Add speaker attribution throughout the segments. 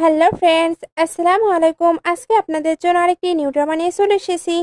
Speaker 1: Hello friends, আসসালামু আলাইকুম। আজকে আপনাদের জন্য আরেকটি নিউ ড্রামা নিয়ে চলে এসেছি।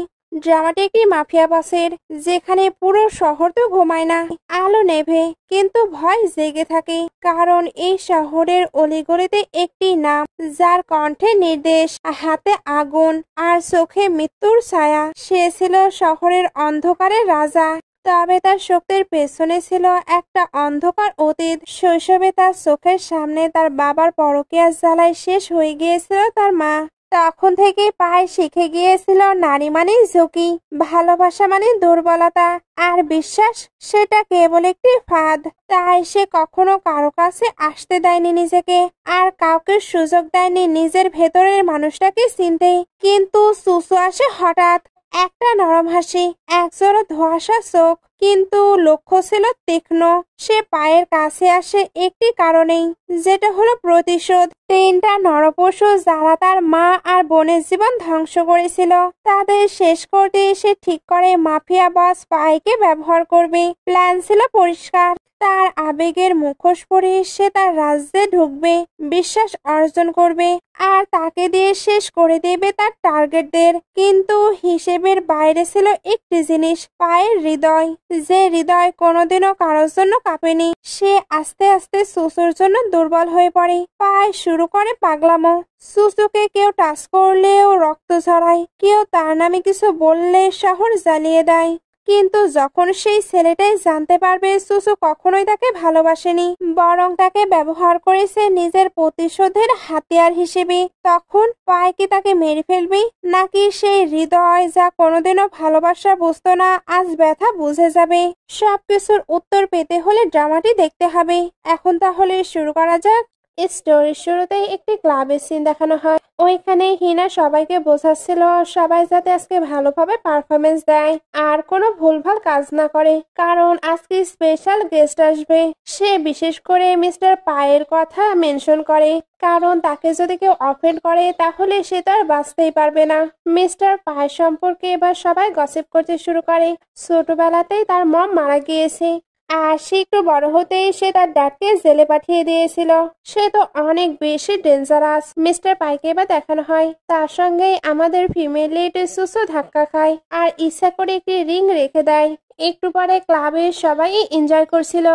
Speaker 1: ড্রামাটি একটি মাফিয়া বসের, যেখানে পুরো শহর তো ঘুমায় না, আলো নেভে কিন্তু ভয় জেগে থাকে। কারণ এই শহরের অলিগলিতে একটি নাম, যার কণ্ঠে নির্দেশ, হাতে আগুন আর চোখে মৃত্যুর ছায়া। সে ছিল শহরের অন্ধকারের রাজা। তবে তার শক্তির পেছনে ছিল একটা অন্ধকার অতীত। শৈশবে তার চোখের সামনে তার বাবার পরকীয়ার জ্বালায় শেষ হয়ে গিয়েছিল তার মা। তখন থেকে পায়ে শিখে গিয়েছিল নারী মানে ঝুঁকি, ভালোবাসা মানে দুর্বলতা, আর বিশ্বাস সেটা কেবল একটি ফাঁদ। তাই সে কখনো কারো কাছে আসতে দেয়নি নিজেকে, আর কাউকে সুযোগ দেয়নি নিজের ভেতরের মানুষটাকে চিনতে। কিন্তু সুসু আসে হঠাৎ, একটা নরম হাসি, একজোড়া ধোঁয়াশা চোখ, কিন্তু লক্ষ্য ছিল তীক্ষ্ণ। সে পায়ের কাছে আসে একটি কারণেই, যেটা হলো প্রতিশোধ। তিনটা নরপশু যারা তার মা আর বোনের জীবন ধ্বংস করেছিল, তাদের শেষ করতে সে ঠিক করে মাফিয়া বস পাইকে ব্যবহার করবে। প্ল্যান ছিল পরিষ্কার, তার আবেগের মুখোশ পরে সে তার রাজ্যে ঢুকবে, বিশ্বাস অর্জন করবে, আর তাকে দিয়ে শেষ করে দেবে তার টার্গেটদের। কিন্তু হিসেবের বাইরে ছিল একটি জিনিস, পায়ের হৃদয়। যে হৃদয় কোনোদিনও কারোর জন্য কাঁপেনি। সে আস্তে আস্তে সুসুর জন্য দুর্বল হয়ে পড়ে। পায়ে শুরু করে পাগলামো। সুসুকে কেউ টাচ করলেও রক্ত ঝরায়, কেউ তার নামে কিছু বললে শহর জ্বালিয়ে দেয়। কিন্তু যখন সেই ছেলেটাই জানতে পারবে সুসু কখনোই তাকে ভালোবাসেনি, বরং তাকে ব্যবহার করেছে নিজের প্রতিশোধের হাতিয়ার হিসেবে, তখন পায় কি তাকে মেরে ফেলবে, নাকি সেই হৃদয় যা কোনোদিনও ভালোবাসা বুঝতো না আজ ব্যথা বুঝে যাবে? সবকিছুর উত্তর পেতে হলে ড্রামাটি দেখতে হবে। এখন তাহলে শুরু করা যাক। স্টোরির শুরুতেই একটি ক্লাবের সিন দেখানো হয়। ওইখানে হিনা সবাইকে বোঝাচ্ছিল সবাই যাতে আজকে ভালোভাবে পারফরমেন্স দেয় আর কোনো ভুলভাল কাজ না করে, কারণ আজকে স্পেশাল গেস্ট আসবে। সে বিশেষ করে মিস্টার পায়ের কথা মেনশন করে, কারণ তাকে যদি কেউ অফেন্ড করে তাহলে সে তো আর বাঁচতেই পারবে না। মিস্টার পায় সম্পর্কে এবার সবাই গসিপ করতে শুরু করে। ছোটবেলাতেই তার মম মারা গিয়েছে, আর সে একটু বড় হতেই সে তার ড্যাডকে জেলে পাঠিয়ে দিয়েছিল। সে তো অনেক বেশি ডেঞ্জারাস। মিস্টার পাইকে এবার দেখানো হয় তার সঙ্গে আমাদের ফিমেল লিড সুসু ধাক্কা খায় আর ইচ্ছা করে একটি রিং রেখে দেয়। একটু পরে ক্লাবে সবাই এনজয় করছিল।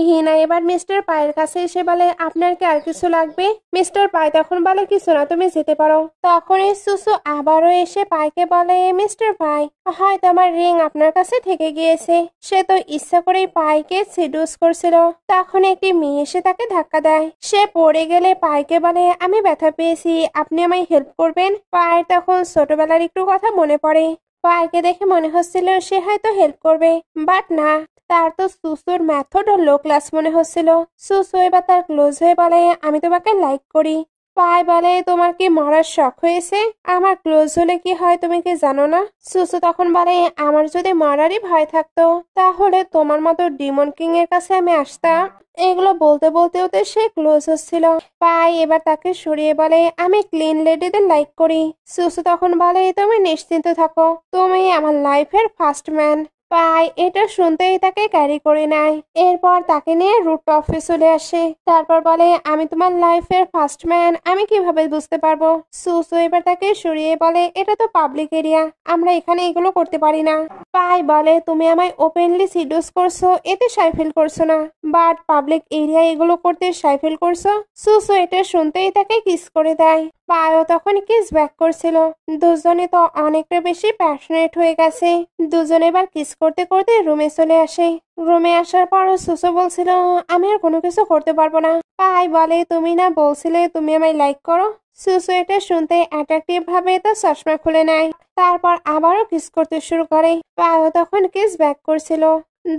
Speaker 1: হিনা এবার মিস্টার পায়ের কাছে এসে বলে, আপনার কি আর কিছু লাগবে? মিস্টার পাই তখন বলে, কিছু না, তুমি যেতে পারো। তখন সুসু আবারও এসে পাইকে বলে, মিস্টার পাই হয়তো আমার রিং আপনার কাছে থেকে গিয়েছে। সে তো ইচ্ছা করেই পাইকে সিডুস করছিল। তখন একটি মেয়ে এসে তাকে ধাক্কা দেয়। সে পড়ে গেলে পাইকে বলে, আমি ব্যথা পেয়েছি, আপনি আমায় হেল্প করবেন? পায়ের তখন ছোটবেলার একটু কথা মনে পড়ে। পাইকে দেখে মনে হচ্ছিল সে হয়তো হেল্প করবে, বাট না, তার তো সুসুর মেথড লো ক্লাস মনে হচ্ছিল। সুসু এবার তার ক্লোজ হয়ে বলে, আমি তোমাকে লাইক করি। পাই বলে, তোমার কি মরার শখ হয়েছে? আমার ক্লোজ হলে কি হয় তুমি কি জানো না? সুসু তখন বলে, আমার যদি মরারই ভয় থাকতো তাহলে তোমার মতো ডিমন কিং এর কাছে আমি আসতাম। এগুলো বলতে বলতেও তো সে ক্লোজ হচ্ছিল। পাই এবার তাকে সরিয়ে বলে, আমি ক্লিন লেডিদের লাইক করি। সুসু তখন বলে, তুমি নিশ্চিন্ত থাকো, তুমি আমার লাইফের ফার্স্ট ম্যান। পাই এটা শুনতেই তাকে ক্যারি করে নেয়। এরপর তাকে নিয়ে রুট অফিস চলে আসে। তারপর বলে, আমি তোমার লাইফের ফার্স্ট ম্যান আমি কিভাবে বুঝতে পারবো? সুসু এবার তাকে সরিয়ে বলে, এটা তো পাবলিক এরিয়া, আমরা এখানে এগুলো করতে পারি না। পাই বলে, তুমি আমায় ওপেনলি সিডুস করছো, এতে সাই ফিল করছো না, বাট পাবলিক এরিয়া এগুলো করতে সাই ফিল করছো। সুসু এটা শুনতেই তাকে কিস করে দেয়। পায়ও তখন কিস ব্যাক করছিল। দুজনে তো অনেকটা বেশি প্যাশনেট হয়ে গেছে। দুজনে এবার কিস করতে করতে রুমে চলে আসে। রুমে আসার পর সুসু বলছিল, আমি আর কোনো কিছু করতে পারবো না। পাই বলে, তুমি না বলছিলে তুমি আমায় লাইক করো? সুসু এটা শুনতে অ্যাট্রাকটিভ ভাবে তার চশমা খুলে নেয়। তারপর আবারও কিস করতে শুরু করে। পায়ও তখন কিস ব্যাক করছিল।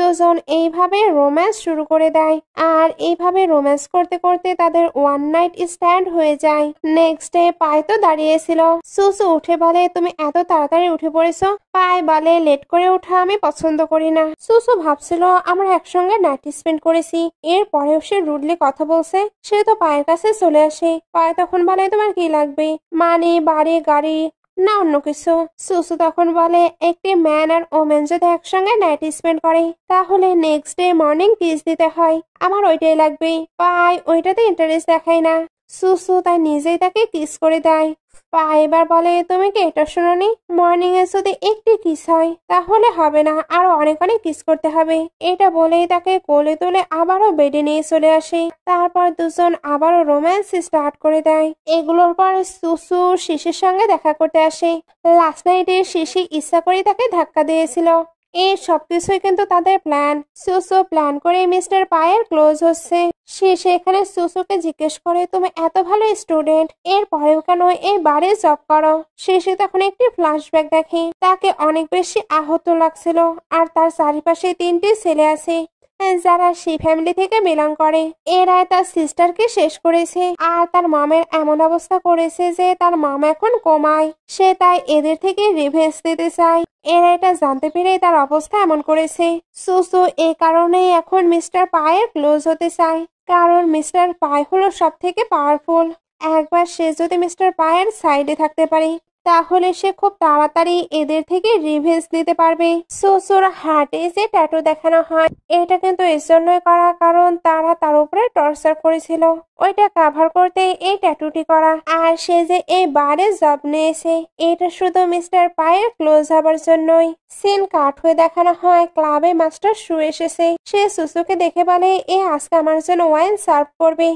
Speaker 1: দুজন এইভাবে রোম্যান্স শুরু করে দেয়, আর এইভাবে রোম্যান্স করতে করতে তাদের ওয়ান নাইট স্ট্যান্ড হয়ে যায়। নেক্সট ডে পাই তো দাঁড়িয়েছিল। সুসু উঠে বলে, তুমি এত তাড়াতাড়ি উঠে পড়েছো? পাই বলে, লেট করে ওঠা আমি পছন্দ করি না। সুসু ভাবছিল আমরা একসঙ্গে নাইট স্পেন্ড করেছি, এর পরেও সে রুডলি কথা বলছে। সে তো পায়ের কাছে চলে আসে। পায় তখন বলে, তোমার কি লাগবে? মানি, বাড়ি, গাড়ি, না অন্য কিছু? সুসু তখন বলে, একটি ম্যান আর ওমেন যদি একসঙ্গে নাইট স্পেন্ড করে তাহলে নেক্সট ডে মর্নিং কিস দিতে হয়, আমার ওইটাই লাগবে। পাই ওইটাতে ইন্টারেস্ট দেখায় না। সুসু তাই নিজেই তাকে কিস করে দেয়। পাই এবার বলে, তুমি কি এটা শুনোনি? মর্নিং এ যদি একটি কিস হয় তাহলে হবে না, আরো অনেক অনেক কিস করতে হবে। এটা বলেই তাকে কোলে তুলে আবারও বেডে নিয়ে চলে আসে। তারপর দুজন আবারও রোম্যান্স স্টার্ট করে দেয়। এগুলোর পর সুসু শিশির সঙ্গে দেখা করতে আসে। লাস্ট নাইটে শিশি ইচ্ছা করে তাকে ধাক্কা দিয়েছিল। এই সবকিছুই কিন্তু তাদের প্ল্যান। সুসু প্ল্যান করে মিস্টার পায়ের ক্লোজ হচ্ছে। সে সেখানে সুসুকে জিজ্ঞেস করে, তুমি এত ভালো স্টুডেন্ট, এর পরেও কেন এই বারে জব করো? সে তখন একটি ফ্ল্যাশব্যাক দেখে। তাকে অনেক বেশি আহত লাগছিল, আর তার চারিপাশে 3টি ছেলে আছে যারা সেই ফ্যামিলি থেকে বিলং করে। এরা তার সিস্টারকে শেষ করেছে, আর তার মামের এমন অবস্থা করেছে যে তার মাম এখন কোমায়। সে তাই এদের থেকে রিভেঞ্জ দিতে চায়। এরা এটা জানতে পেরে তার অবস্থা এমন করেছে। সুসু এই কারণেই এখন মিস্টার পায়ের ক্লোজ হতে চায়, কারণ মিস্টার পাই হলো সব থেকে পাওয়ারফুল। একবার সে যদি মিস্টার পায়ের সাইডে থাকতে পারে তাহলে সে খুব তাড়াতাড়ি এদের থেকে রিভেঞ্জ নিতে পারবে। সুসুর হার্টে যে ট্যাটু দেখানো হয় এটা কিন্তু এর জন্যই করা, কারণ তারা তার উপরে টর্চার করেছিল। ওইটা কাভার করতে এই ট্যাটুটি করা। আর সে যে এই বারে জব নিয়েছে এটা শুধু মিস্টার পায়ের ক্লোজ হবার জন্যই। সিন কাট হয়ে দেখানো হয় ক্লাবে মাস্টার শু এসেছে। সে সুসুকে দেখে বলে, এ আজকে আমার জন্য ওয়াইন সার্ভ করবে।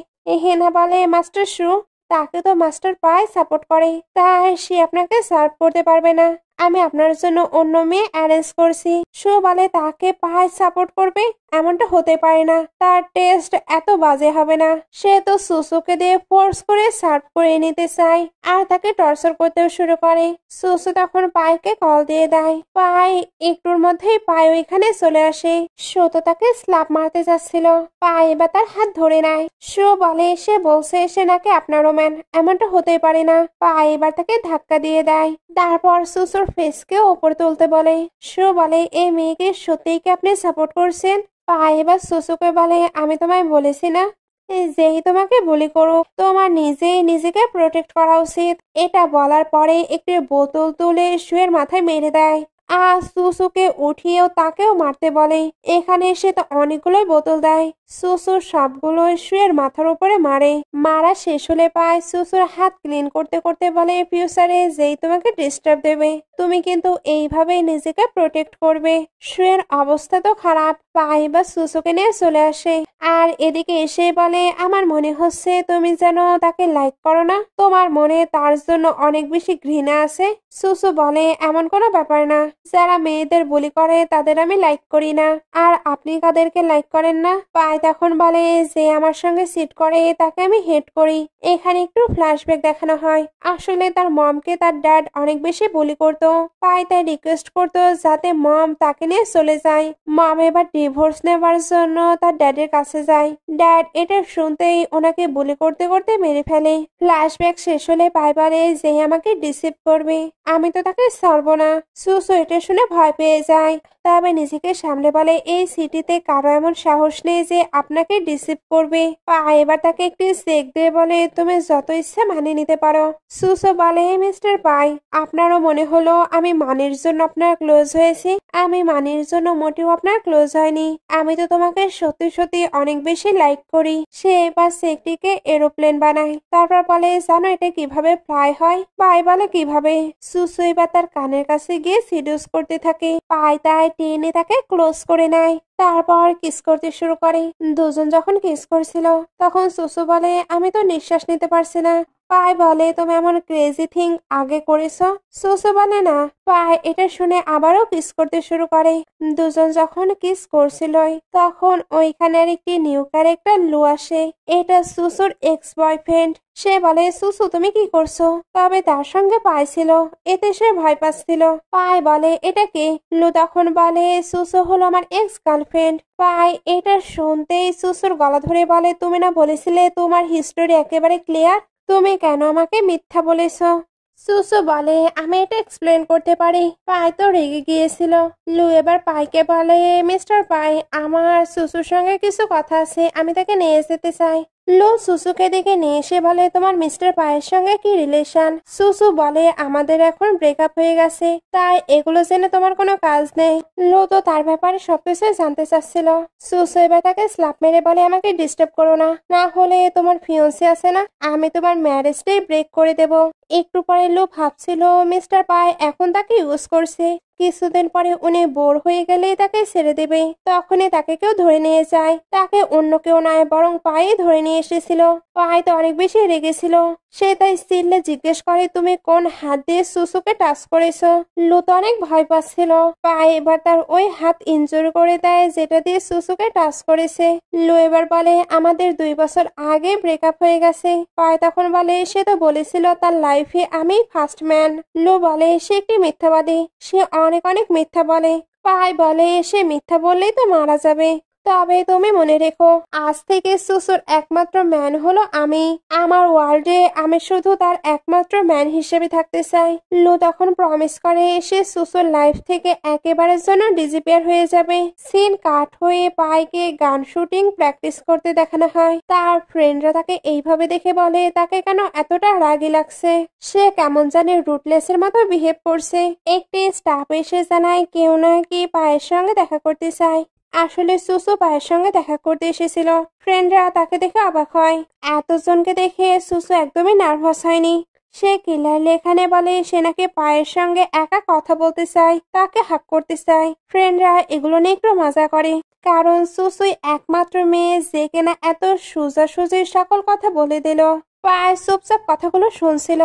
Speaker 1: হেনা বলে, মাস্টার শু, তাকে তো মাস্টার পাই সাপোর্ট করে, তাই সে আপনাকে সার্ভ করতে পারবে না। আমি আপনার জন্য অন্য মেয়ে অ্যারেঞ্জ করছি। শো বলে, তাকে পাই সাপোর্ট করবে? এমনটা হতে পারে না, তার টেস্ট এত বাজে হবে না। সে তো সুসুকে দিয়ে ফোর্স করে সার্ভ করে নিতে চায়, আর তাকে টর্চার করতেও শুরু করে। সুসু তখন পাইকে কল দিয়ে দেয়। পাই একটুর মধ্যেই পাই ওইখানে চলে আসে। শো তো তাকে স্ল্যাপ মারতে যাচ্ছিল, পাই এবার তার হাত ধরে নেয়। শো বলে, সে বলছে সে নাকি আপনারও ম্যান, এমনটা হতেই পারে না। পাই এবার তাকে ধাক্কা দিয়ে দেয়। তারপর সুসুর ফেসকে ওপর তুলতে বলে। শো বলে, এই মেয়েকে সত্যিই কি আপনি সাপোর্ট করছেন? পাই এবার সুসুকে বলে, আমি তোমায় বলেছি না, যেই তোমাকে বলি করুক তোমার নিজেই নিজেকে প্রোটেক্ট করা উচিত। এটা বলার পরে একটি বোতল তুলে শুয়ের মাথায় মেরে দেয়। আর সুসুকে উঠিয়েও তাকেও মারতে বলে। এখানে এসে তো অনেকগুলোই বোতল দেয়। সুসু সবগুলো শুয়ের মাথার উপরে মারে। মারা শেষ হলে পায় সুসুর হাত ক্লিন করতে করতে বলে, ফিউচারে যেই তোমাকে ডিস্টার্ব দেবে তুমি কিন্তু এইভাবেই নিজেকে প্রোটেক্ট করবে। শুয়ের অবস্থা তো খারাপ। পাই বা সুসুকে নিয়ে চলে আসে, আর এদিকে এসে বলে, আমার মনে হচ্ছে তুমি যেন তাকে লাইক করো না, তোমার মনে তার জন্য অনেক বেশি ঘৃণা আছে। সুসু বলে, এমন কোনো ব্যাপার না, যারা মেয়েদের বুলি করে তাদের আমি লাইক করি না, আর আপনি কাদেরকে লাইক করেন না? পাই তখন বলে, যে আমার সঙ্গে সিট করে তাকে আমি হেট করি। এখানে একটু ফ্ল্যাশব্যাক দেখানো হয়। আসলে তার মমকে তার ড্যাড অনেক বেশি বুলি করতো। পাই তাই রিকোয়েস্ট করতো যাতে মম তাকে নিয়ে চলে যায়। মম এবার ডিভোর্স নেবার জন্য তার ড্যাডের কাছে যায়। ড্যাড এটা শুনতেই ওনাকে বুলি করতে করতে মেরে ফেলে। ফ্ল্যাশব্যাক শেষ হলে পাই বলে, যে আমাকে ডিসিভ করবে আমি তো তাকে ছাড়বো না। সুসু এটা শুনে ভয় পেয়ে যায়, তবে নিজেকে সামলে বলে, এই সিটিতে কারো এমন সাহস নেই যে আপনাকে ডিসিভ করবে। পাই এবার তাকে একটি চেক দিয়ে বলে, তুমি যত ইচ্ছা মানিয়ে নিতে পারো। সুসু বলে, মিস্টার পাই, আপনারও মনে হলো আমি মানির জন্য আপনার ক্লোজ হয়েছি? আমি মানির জন্য মোটেও আপনার ক্লোজ হয়নি। আমি তো তোমাকে সত্যি সত্যি অনেক বেশি লাইক করি। সে এবার চেকটিকে এরোপ্লেন বানায়। তারপর বলে, জানো এটা কিভাবে ফ্লাই হয়? পাই বলে, কিভাবে? সুসু এবার তার কানের কাছে গিয়ে সিডিউস করতে থাকে। পাই তাই টেনে তাকে ক্লোজ করে নেয়। তারপর কিস করতে শুরু করে। দুজন যখন কিস করছিল তখন সুসু বলে, আমি তো নিঃশ্বাস নিতে পারছি না। পাই বলে, তুমি এমন ক্রেজি থিং আগে করেছো? সুসু বলে, না। পাই এটা শুনে আবারও কিস করতে শুরু করে। দুজন যখন কিস করছিল তখন ওইখানে একটি নিউ ক্যারেক্টার লু আসে। এটা সুসুর এক্স বয়ফ্রেন্ড। সে বলে, সুসু তুমি কি করছো? তবে তার সঙ্গে পাই ছিল, এতে সে ভয় পাচ্ছিল। পাই বলে, এটা কে? লু তখন বলে, সুসু হলো আমার এক্স গার্লফ্রেন্ড। পাই এটা শুনতেই সুসুর গলা ধরে বলে, তুমি না বলেছিলে তোমার হিস্টোরি একেবারে ক্লিয়ার? তুমি কেন আমাকে মিথ্যা বলেছো? সুসু বলে, আমি এটা এক্সপ্লেন করতে পারি। পাই তো রেগে গিয়েছিল। লু এবার পাইকে বলে, মিস্টার পাই, আমার সুসুর সঙ্গে কিছু কথা আছে, আমি তাকে নিয়ে যেতে চাই। লো সুসুকে দিকে নিয়ে এসে বলে, তোমার মিস্টার পায়ের সঙ্গে কি রিলেশন? সুসু বলে, আমাদের এখন ব্রেকআপ হয়ে গেছে, তাই এগুলো জেনে তোমার কোনো কাজ নেই। লো তো তার ব্যাপারে সবকিছু জানতে চাচ্ছিল। সুসু এবার তাকে স্ল্যাপ মেরে বলে, আমাকে ডিস্টার্ব করো না, না হলে তোমার ফিয়ন্সি আছে না, আমি তোমার ম্যারেজটাই ব্রেক করে দেব। একটু পরে লো ভাবছিল মিস্টার পাই এখন তাকে ইউজ করছে, কিছুদিন পরে উনি বোর হয়ে গেলেই তাকে ছেড়ে দেবে, তখনই তাকে কেউ ধরে নিয়ে যায়। তাকে অন্য কেউ নয় বরং পায়ে ধরে নিয়ে এসেছিল। পায়ে তো অনেক বেশি রেগেছিল, সে তাই স্টিলে জিজ্ঞেস করে, তুমি কোন হাত দিয়ে সুসুকে টাচ করেছো? লু তো অনেক ভয় পাচ্ছিল। পায়ে এবার তার ওই হাত ইনজুর করে দেয় যেটা দিয়ে সুসুকে টাচ করেছে। লু এবার বলে, আমাদের 2 বছর আগে ব্রেকআপ হয়ে গেছে। পায়ে তখন বলে, সে তো বলেছিল তার লাইফে আমি ফার্স্ট ম্যান। লু বলে, সে একটি মিথ্যাবাদী, সে অনেক অনেক মিথ্যা বলে। পায়ে বলে, সে মিথ্যা বললেই তো মারা যাবে, তবে তুমি মনে রেখো আজ থেকে সুসুর একমাত্র ম্যান হলো আমি। আমার ওয়ার্ল্ডে আমি শুধু তার একমাত্র ম্যান হিসেবে থাকতে চাই। লু তখন প্রমিস করে সে সুসুর লাইফ থেকে একেবারের জন্য ডিসঅ্যাপিয়ার হয়ে যাবে। সিন কাট হয়ে পাইকে গান শুটিং প্র্যাকটিস করতে দেখানো হয়। তার ফ্রেন্ডরা তাকে এইভাবে দেখে বলে, তাকে কেন এতটা রাগি লাগছে, সে কেমন জানি রুটলেসের মতো বিহেভ করছে। একটি স্টাফ এসে জানায় কেউ নাকি পায়ের সঙ্গে দেখা করতে চায়। আসলে সুসু পায়ের সঙ্গে দেখা করতে এসেছিল। ফ্রেন্ডরা তাকে দেখে অবাক হয়। এতজনকে দেখে সুসু একদমই নার্ভাস হয়নি। সে কিলারলি এখানে বলে সে নাকি পায়ের সঙ্গে একা কথা বলতে চায়, তাকে হাক করতে চায়। ফ্রেন্ডরা এগুলো নিয়ে একটু মজা করে, কারণ সুসুই একমাত্র মেয়ে যে কিনা এত সোজাসুজি সকল কথা বলে দিল। পায় চুপচাপ কথাগুলো শুনছিল।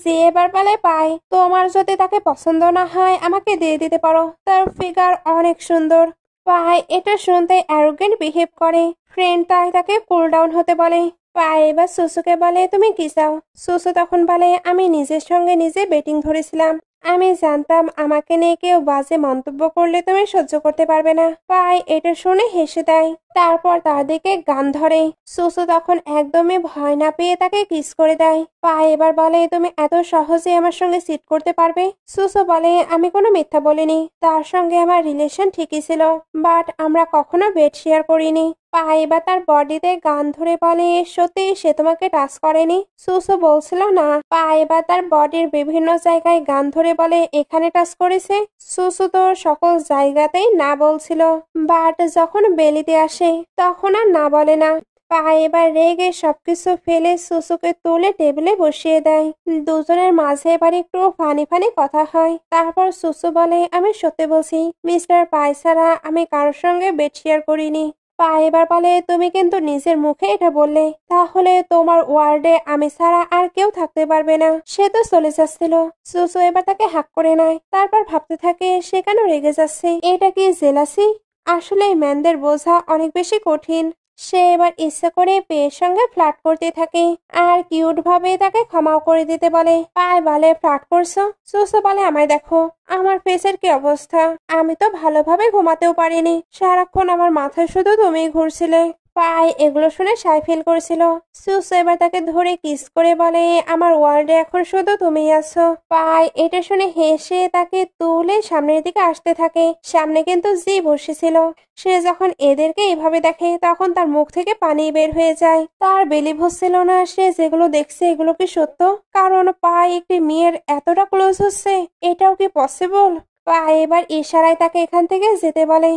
Speaker 1: যে এবার বলে, পায় তোমার যদি তাকে পছন্দ না হয় আমাকে দিয়ে দিতে পারো, তার ফিগার অনেক সুন্দর। পায় এটা শুনতে অ্যারোগেন্ট বিহেভ করে। ফ্রেন্ড তাই তাকে কুল ডাউন হতে বলে। পায় এবার সুসুকে বলে, তুমি কি চাও? সুসু তখন বলে, আমি নিজের সঙ্গে নিজে বেটিং ধরেছিলাম, আমি জানতাম আমাকে নিয়ে কেউ বাজে মন্তব্য করলে তুমি সহ্য করতে পারবে না। পাই এটা শুনে হেসে দেয়, তারপর তার দিকে গান ধরে। সুসু তখন একদমই ভয় না পেয়ে তাকে কিস করে দেয়। পাই এবার বলে, তুমি এত সহজে আমার সঙ্গে সিট করতে পারবে? সুসু বলে, আমি কোনো মিথ্যা বলিনি, তার সঙ্গে আমার রিলেশন ঠিকই ছিল, বাট আমরা কখনো বেড শেয়ার করিনি। পাই এবার তার বডিতে গান ধরে বলে, সত্যি সে তোমাকে টাচ করেনি? সুসু বলছিল না। পাই এবার তার বডির বিভিন্ন জায়গায় গান ধরে বলে, এখানে টাচ করেছে। সুসু তো সকল জায়গাতেই না বলছিল, বাট যখন বেলিতে আসে তখন আর না বলে না। পায়ে এবার রেগে সবকিছু ফেলে সুসুকে তুলে টেবিলে বসিয়ে দেয়। দুজনের মাঝে এবার একটু ফানি ফানি কথা হয়। তারপর সুসু বলে, আমি সত্যি বলছি, মিস্টার পাই ছাড়া আমি কারোর সঙ্গে বেড শেয়ার করিনি। পাই এবার বলে, তুমি কিন্তু নিজের মুখে এটা বললে, তাহলে তোমার ওয়ার্ডে আমি ছাড়া আর কেউ থাকতে পারবে না। সে তো চলে যাচ্ছিল। সুসু এবার তাকে হাক করে নেয়, তারপর ভাবতে থাকে সে কেন রেগে যাচ্ছে, এটা কি জেলাসি? আসলে ম্যানদের বোঝা অনেক বেশি কঠিন। সে এবার ইচ্ছা করে পেয়ের সঙ্গে ফ্লার্ট করতে থাকে আর কিউট ভাবে তাকে ক্ষমাও করে দিতে বলে। পায় বলে, ফ্লার্ট করছো? সুসু বলে, আমায় দেখো, আমার ফেসের কি অবস্থা, আমি তো ভালোভাবে ঘুমাতেও পারিনি, সারাক্ষণ আমার মাথায় শুধু তুমিই ঘুরছিলে। পাই এগুলো শুনে সাই ফিল করেছিল। সুসু এবার তাকে ধরে কিস করে বলে, আমার ওয়ার্ল্ডে এখন শুধু তুমিই আছো। পাই এটা শুনে হেসে তাকে তুলে সামনের দিকে আসতে থাকে। সামনে কিন্তু জি বসেছিল। সে যখন এদেরকে এভাবে দেখে তখন তার মুখ থেকে পানি বের হয়ে যায়। তার বিলিভ হচ্ছিল না সে যেগুলো দেখছে এগুলো কি সত্য, কারণ পাই একটি মেয়ের এতটা ক্লোজ হচ্ছে, এটাও কি পসিবল? পাই এবার ইশারায় তাকে এখান থেকে যেতে বলে।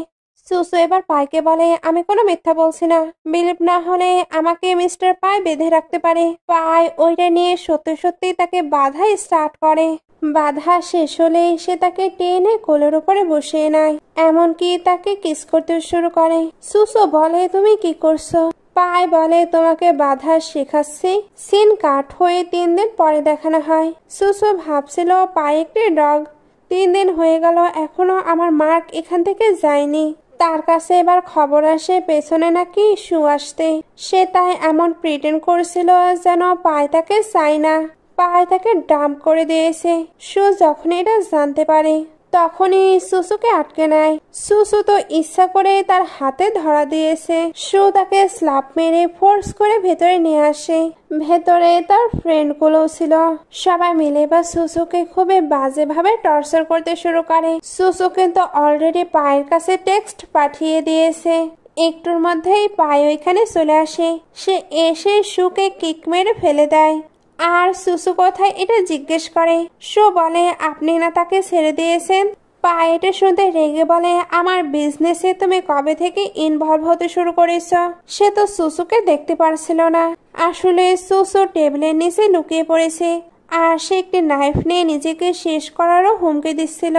Speaker 1: সুসু এবার পাইকে বলে, আমি কোনো মিথ্যা বলছি না, বিলিভ না হলে আমাকে মিস্টার পাই বেঁধে রাখতে পারে। পাই ওইটা নিয়ে সত্যি সত্যি তাকে বাধা স্টার্ট করে। বাধা শেষ হলেই সে তাকে টেনে কোলের উপরে বসিয়ে নেয়, এমনকি তাকে কিস করতে শুরু করে। সুসু বলে, তুমি কি করছো? পাই বলে, তোমাকে বাধা শেখাচ্ছি। সিন কাট হয়ে 3 দিন পরে দেখানো হয়। সুসু ভাবছিল পাই একটি ডগ, 3 দিন হয়ে গেল এখনো আমার মার্ক এখান থেকে যায়নি। তার কাছে এবার খবর আসে পেছনে নাকি শু আসতে। সে তাই এমন প্রিটেন্ড করছিল যেন পায় তাকে চায় না, পায় তাকে ডাম্প করে দিয়েছে। শু যখন এটা জানতে পারে তখনই সুসুকে আটকে নেয়। সুসু তো ইচ্ছা করে তার হাতে ধরা দিয়েছে। শু তাকে স্ল্যাপ মেরে ফোর্স করে ভেতরে নিয়ে আসে। ভেতরে তার ফ্রেন্ড গুলো ছিল। সবাই মিলে বা সুসুকে খুবই বাজে ভাবে টর্চার করতে শুরু করে। সুসু কিন্তু অলরেডি পায়ের কাছে টেক্সট পাঠিয়ে দিয়েছে। একটুর মধ্যেই পায়ে ওইখানে চলে আসে। সে এসে সুকে কিক মেরে ফেলে দেয়। আর সুসু কোথায় এটা জিজ্ঞেস করে। সু বলে আপনি না তাকে ছেড়ে দিয়েছেন। পায়ে এটা শুনতে রেগে বলে আমার বিজনেসে তুমি কবে থেকে ইনভলভ হতে শুরু করেছো। সে তো সুসুকে দেখতে পারছিল না। আসলে সুসু টেবিলের নিচে লুকিয়ে পড়েছে আর সে একটি নাইফ নিয়ে নিজেকে শেষ করারও হুমকি দিচ্ছিল।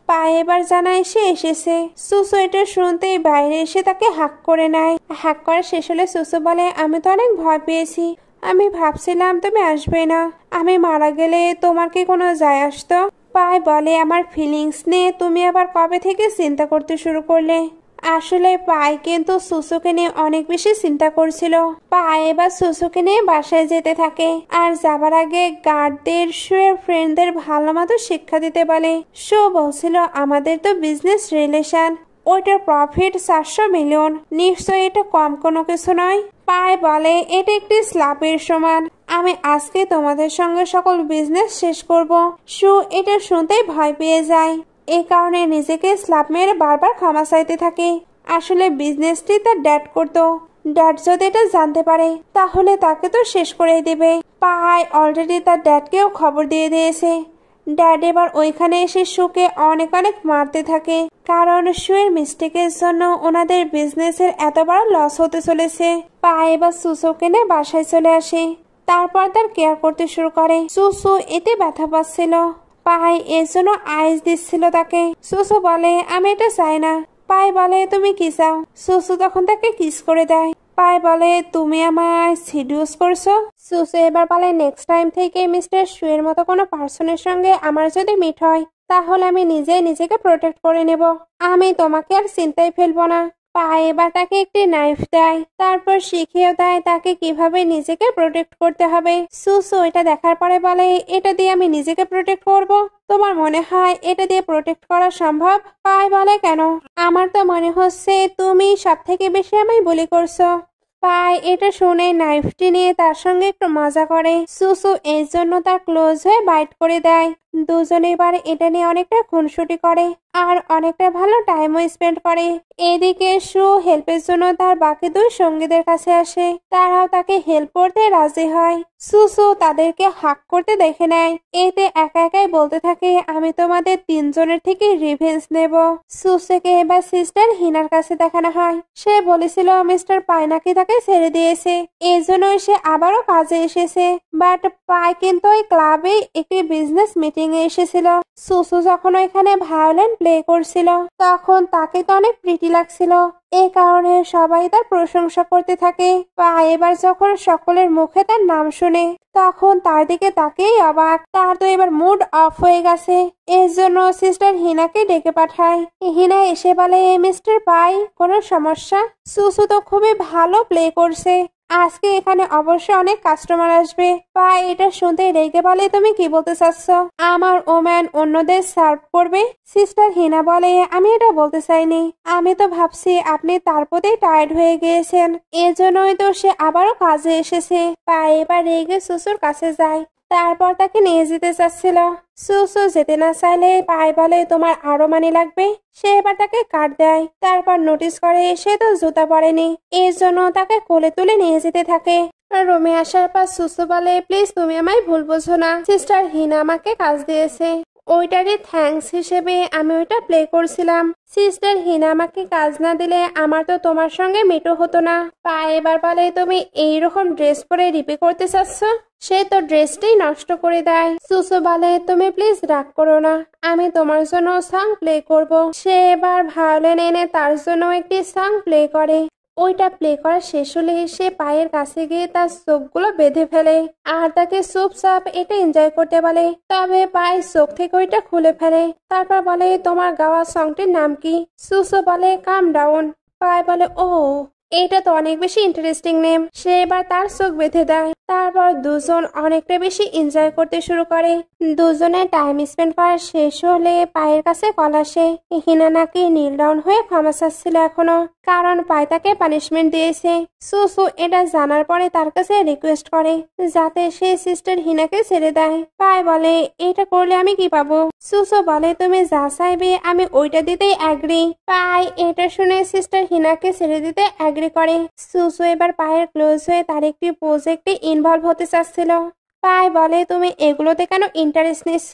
Speaker 1: পায়ে এবার জানায় সে এসেছে। সুসু এটা শুনতেই বাইরে এসে তাকে হাক করে নেয়। হাক করা শেষ হলে সুসু বলে আমি তো অনেক ভয় পেয়েছি। আমি ভাবছিলাম তুমি আসবে না। আমি মারা গেলে তোমার কি কোনো যায় আসতো? পায়ে বলে আমার ফিলিংস নিয়ে তুমি আবার কবে থেকে চিন্তা করতে শুরু করলে? আসলে পায়ে কিন্তু সুসুকে নিয়ে অনেক বেশি চিন্তা করছিল। পায়ে এবার সুসুকে নিয়ে বাসায় যেতে থাকে আর যাবার আগে গার্ডদের শুয়ের ফ্রেন্ডদের ভালো মতো শিক্ষা দিতে বলে। শো বলছিল আমাদের তো বিজনেস রিলেশন, ওইটার প্রফিট 400 মিলিয়ন, নিশ্চয়ই এটা কম কোনো কিছু নয়। পায়ে বলে এটা একটি স্ল্যাপের সমান। আমি আজকে তোমাদের সঙ্গে সকল বিজনেস শেষ করব। শু এটা শুনতেই ভয় পেয়ে যায়। এই কারণে নিজেকে স্ল্যাপ মেরে বারবার ক্ষমা চাইতে থাকে। আসলে বিজনেসটি তার ড্যাড করতো। ড্যাড যদি এটা জানতে পারে তাহলে তাকে তো শেষ করে দেবে। পায়ে অলরেডি তার ড্যাডকেও খবর দিয়ে দিয়েছে। ড্যাড এবার ওইখানে এসে শুকে অনেক অনেক মারতে থাকে, কারণ শুয়ের মিস্টেকের জন্য ওনাদের বিজনেসের এত বড় লস হতে চলেছে। পায়ে এবার সুসুকে নিয়ে বাসায় চলে আসে। তারপর তার কেয়ার করতে শুরু করে। সুসু এতে ব্যথা পাচ্ছিল। পায়ে এর জন্য আইস দিচ্ছিল তাকে। সুসু বলে আমি এটা চাই না। পায়ে বলে তুমি কি চাও? সুসু তখন তাকে কিস করে দেয়। পায়ে বলে তুমি আমায় সিডিউস করছো। সুসু এবার বলে নেক্সট টাইম থেকে মিস্টার শুয়ের মতো কোনো পার্সনের সঙ্গে আমার যদি মিট হয় তাহলে আমি নিজেকে প্রোটেক্ট করে নেব। আমি তোমাকে আর চিন্তায় ফেলবো না। পায়ে এবার তাকে একটি নাইফ দেয়, তারপর শিখিয়ে দেয় তাকে কিভাবে নিজেকে প্রোটেক্ট করতে হবে। সুসু এটা দেখার পরে বলে এটা দিয়ে আমি নিজেকে প্রোটেক্ট করব? তোমার মনে হয় এটা দিয়ে প্রোটেক্ট করা সম্ভব? পায়ে বলে কেন? আমার তো মনে হচ্ছে তুমি সব থেকে বেশি আমায় বুলি করছো। পায়ে এটা শুনে নাইফটি নিয়ে তার সঙ্গে একটু মজা করে। সুসু এর জন্য তার ক্লোজ হয়ে বাইট করে দেয়। দুজনে এবার এটা নিয়ে অনেকটা খুনসুটি করে আর অনেকটা ভালো টাইমও স্পেন্ড করে। এদিকে সু হেল্পের জন্য তার বাকি দুই সঙ্গীদের কাছে আসে। তারাও তাকে হেল্প করতে রাজি হয়। সুসু তাদেরকে হাক করতে দেখে নেয়। এতে একা একাই বলতে থাকে আমি তোমাদের তিনজনের থেকে রিভেঞ্জ নেব। সুসুকে এবার সিস্টার হিনার কাছে দেখানো হয়। সে বলেছিল মিস্টার পাই নাকি তাকে ছেড়ে দিয়েছে, এই জন্যই সে আবারও কাজে এসেছে। বাট পাই কিন্তু ওই ক্লাবে একটি বিজনেস মিটিং এ এসেছিল। সুসু যখন ওইখানে ভায়োলিন প্লে করছিল তখন তাকে তো অনেক প্রিটি লাগছিল। এই কারণে সবাই তার প্রশংসা করতে থাকে। পাই এবার যখন সকলের মুখে তার নাম শুনে তখন তার দিকে তাকেই অবাক। তার তো এবার মুড অফ হয়ে গেছে। এর জন্য সিস্টার হিনাকে ডেকে পাঠায়। হিনা এসে বলে মিস্টার পাই কোনো সমস্যা? সুসু তো খুবই ভালো প্লে করছে, আজকে এখানে অবশ্যই অনেক কাস্টমার আসবে। পাই এটা শুনতে রেগে বলে তুমি কি বলতে চাচ্ছ? আমার ওম্যান অন্যদের সার্ভ করবে? সিস্টার হিনা বলে আমি এটা বলতে চাইনি। আমি তো ভাবছি আপনি তার প্রতি টায়ার্ড হয়ে গিয়েছেন, এজন্যই তো সে আবারও কাজে এসেছে। পাই এবার রেগে সুসুর কাছে যায়, তারপর তাকে নিয়ে যেতে চাচ্ছিল। সুসু যেতে না চাইলে পাই বলে তোমার আরো মানি লাগবে। সে এবার তাকে কাট দেয়, তারপর নোটিস করে সে তো জুতা পরেনি, এর জন্য তাকে কোলে তুলে নিয়ে যেতে থাকে। রুমে আসার পর সুসু বলে প্লিজ তুমি আমায় ভুল বোঝো না, সিস্টার হিনা আমাকে কাজ দিয়েছে, ওইটারই থ্যাঙ্কস হিসেবে আমি ওইটা প্লে করছিলাম। সিস্টার হিনা আমাকে কাজ না দিলে আমার তো তোমার সঙ্গে মিটও হতো না। পায়ে এবার বলে তুমি এইরকম ড্রেস পরে রিপি করতে চাচ্ছ? সে তো ড্রেসটাই নষ্ট করে দেয়। সুসু বলে তুমি প্লিজ রাগ করো না, আমি তোমার জন্য সং প্লে করব। সে এবার ভায়োলিন এনে তার জন্য একটি সং প্লে করে। ওইটা প্লে করা শেষ হলে সে পায়ের কাছে গিয়ে তার চোখগুলো বেঁধে ফেলে আর তাকে চুপচাপ এটা এনজয় করতে বলে। তবে পায়ে চোখ থেকে ওইটা খুলে ফেলে। তারপর বলে তোমার গাওয়া সংটির নাম কি? সুসু বলে কাম ডাউন। পায়ে বলে ও এটা তো অনেক বেশি ইন্টারেস্টিং নেম। সে এবার তার চোখ বেঁধে দেয়। তারপর দুজন অনেকটা বেশি এনজয় করতে শুরু করে। দুজনে টাইম স্পেন্ড করা শেষ হলে পায়ের কাছে কল আসে। হিনা নাকি নীল ডাউন হয়ে ক্ষমা চাচ্ছিল এখনো। কারণ পাই তাকে পানিশমেন্ট দিয়েছে। সুসু এটা জানার পরে তার কাছে রিকোয়েস্ট করে যাতে সে সিস্টার হিনাকে ছেড়ে দেয়। পাই বলে এটা করলে আমি কি পাবো? সুসু বলে তুমি যা চাইবে আমি ওইটা দিতেই অ্যাগ্রি। পাই এটা শুনে সিস্টার হিনাকে ছেড়ে দিতে অ্যাগ্রি করে। সুসু এবার পায়ের ক্লোজ হয়ে তার একটি প্রজেক্টে ইনভলভ হতে চাচ্ছিল। পাই বলে তুমি এগুলোতে কেন ইন্টারেস্ট নিচ্ছ?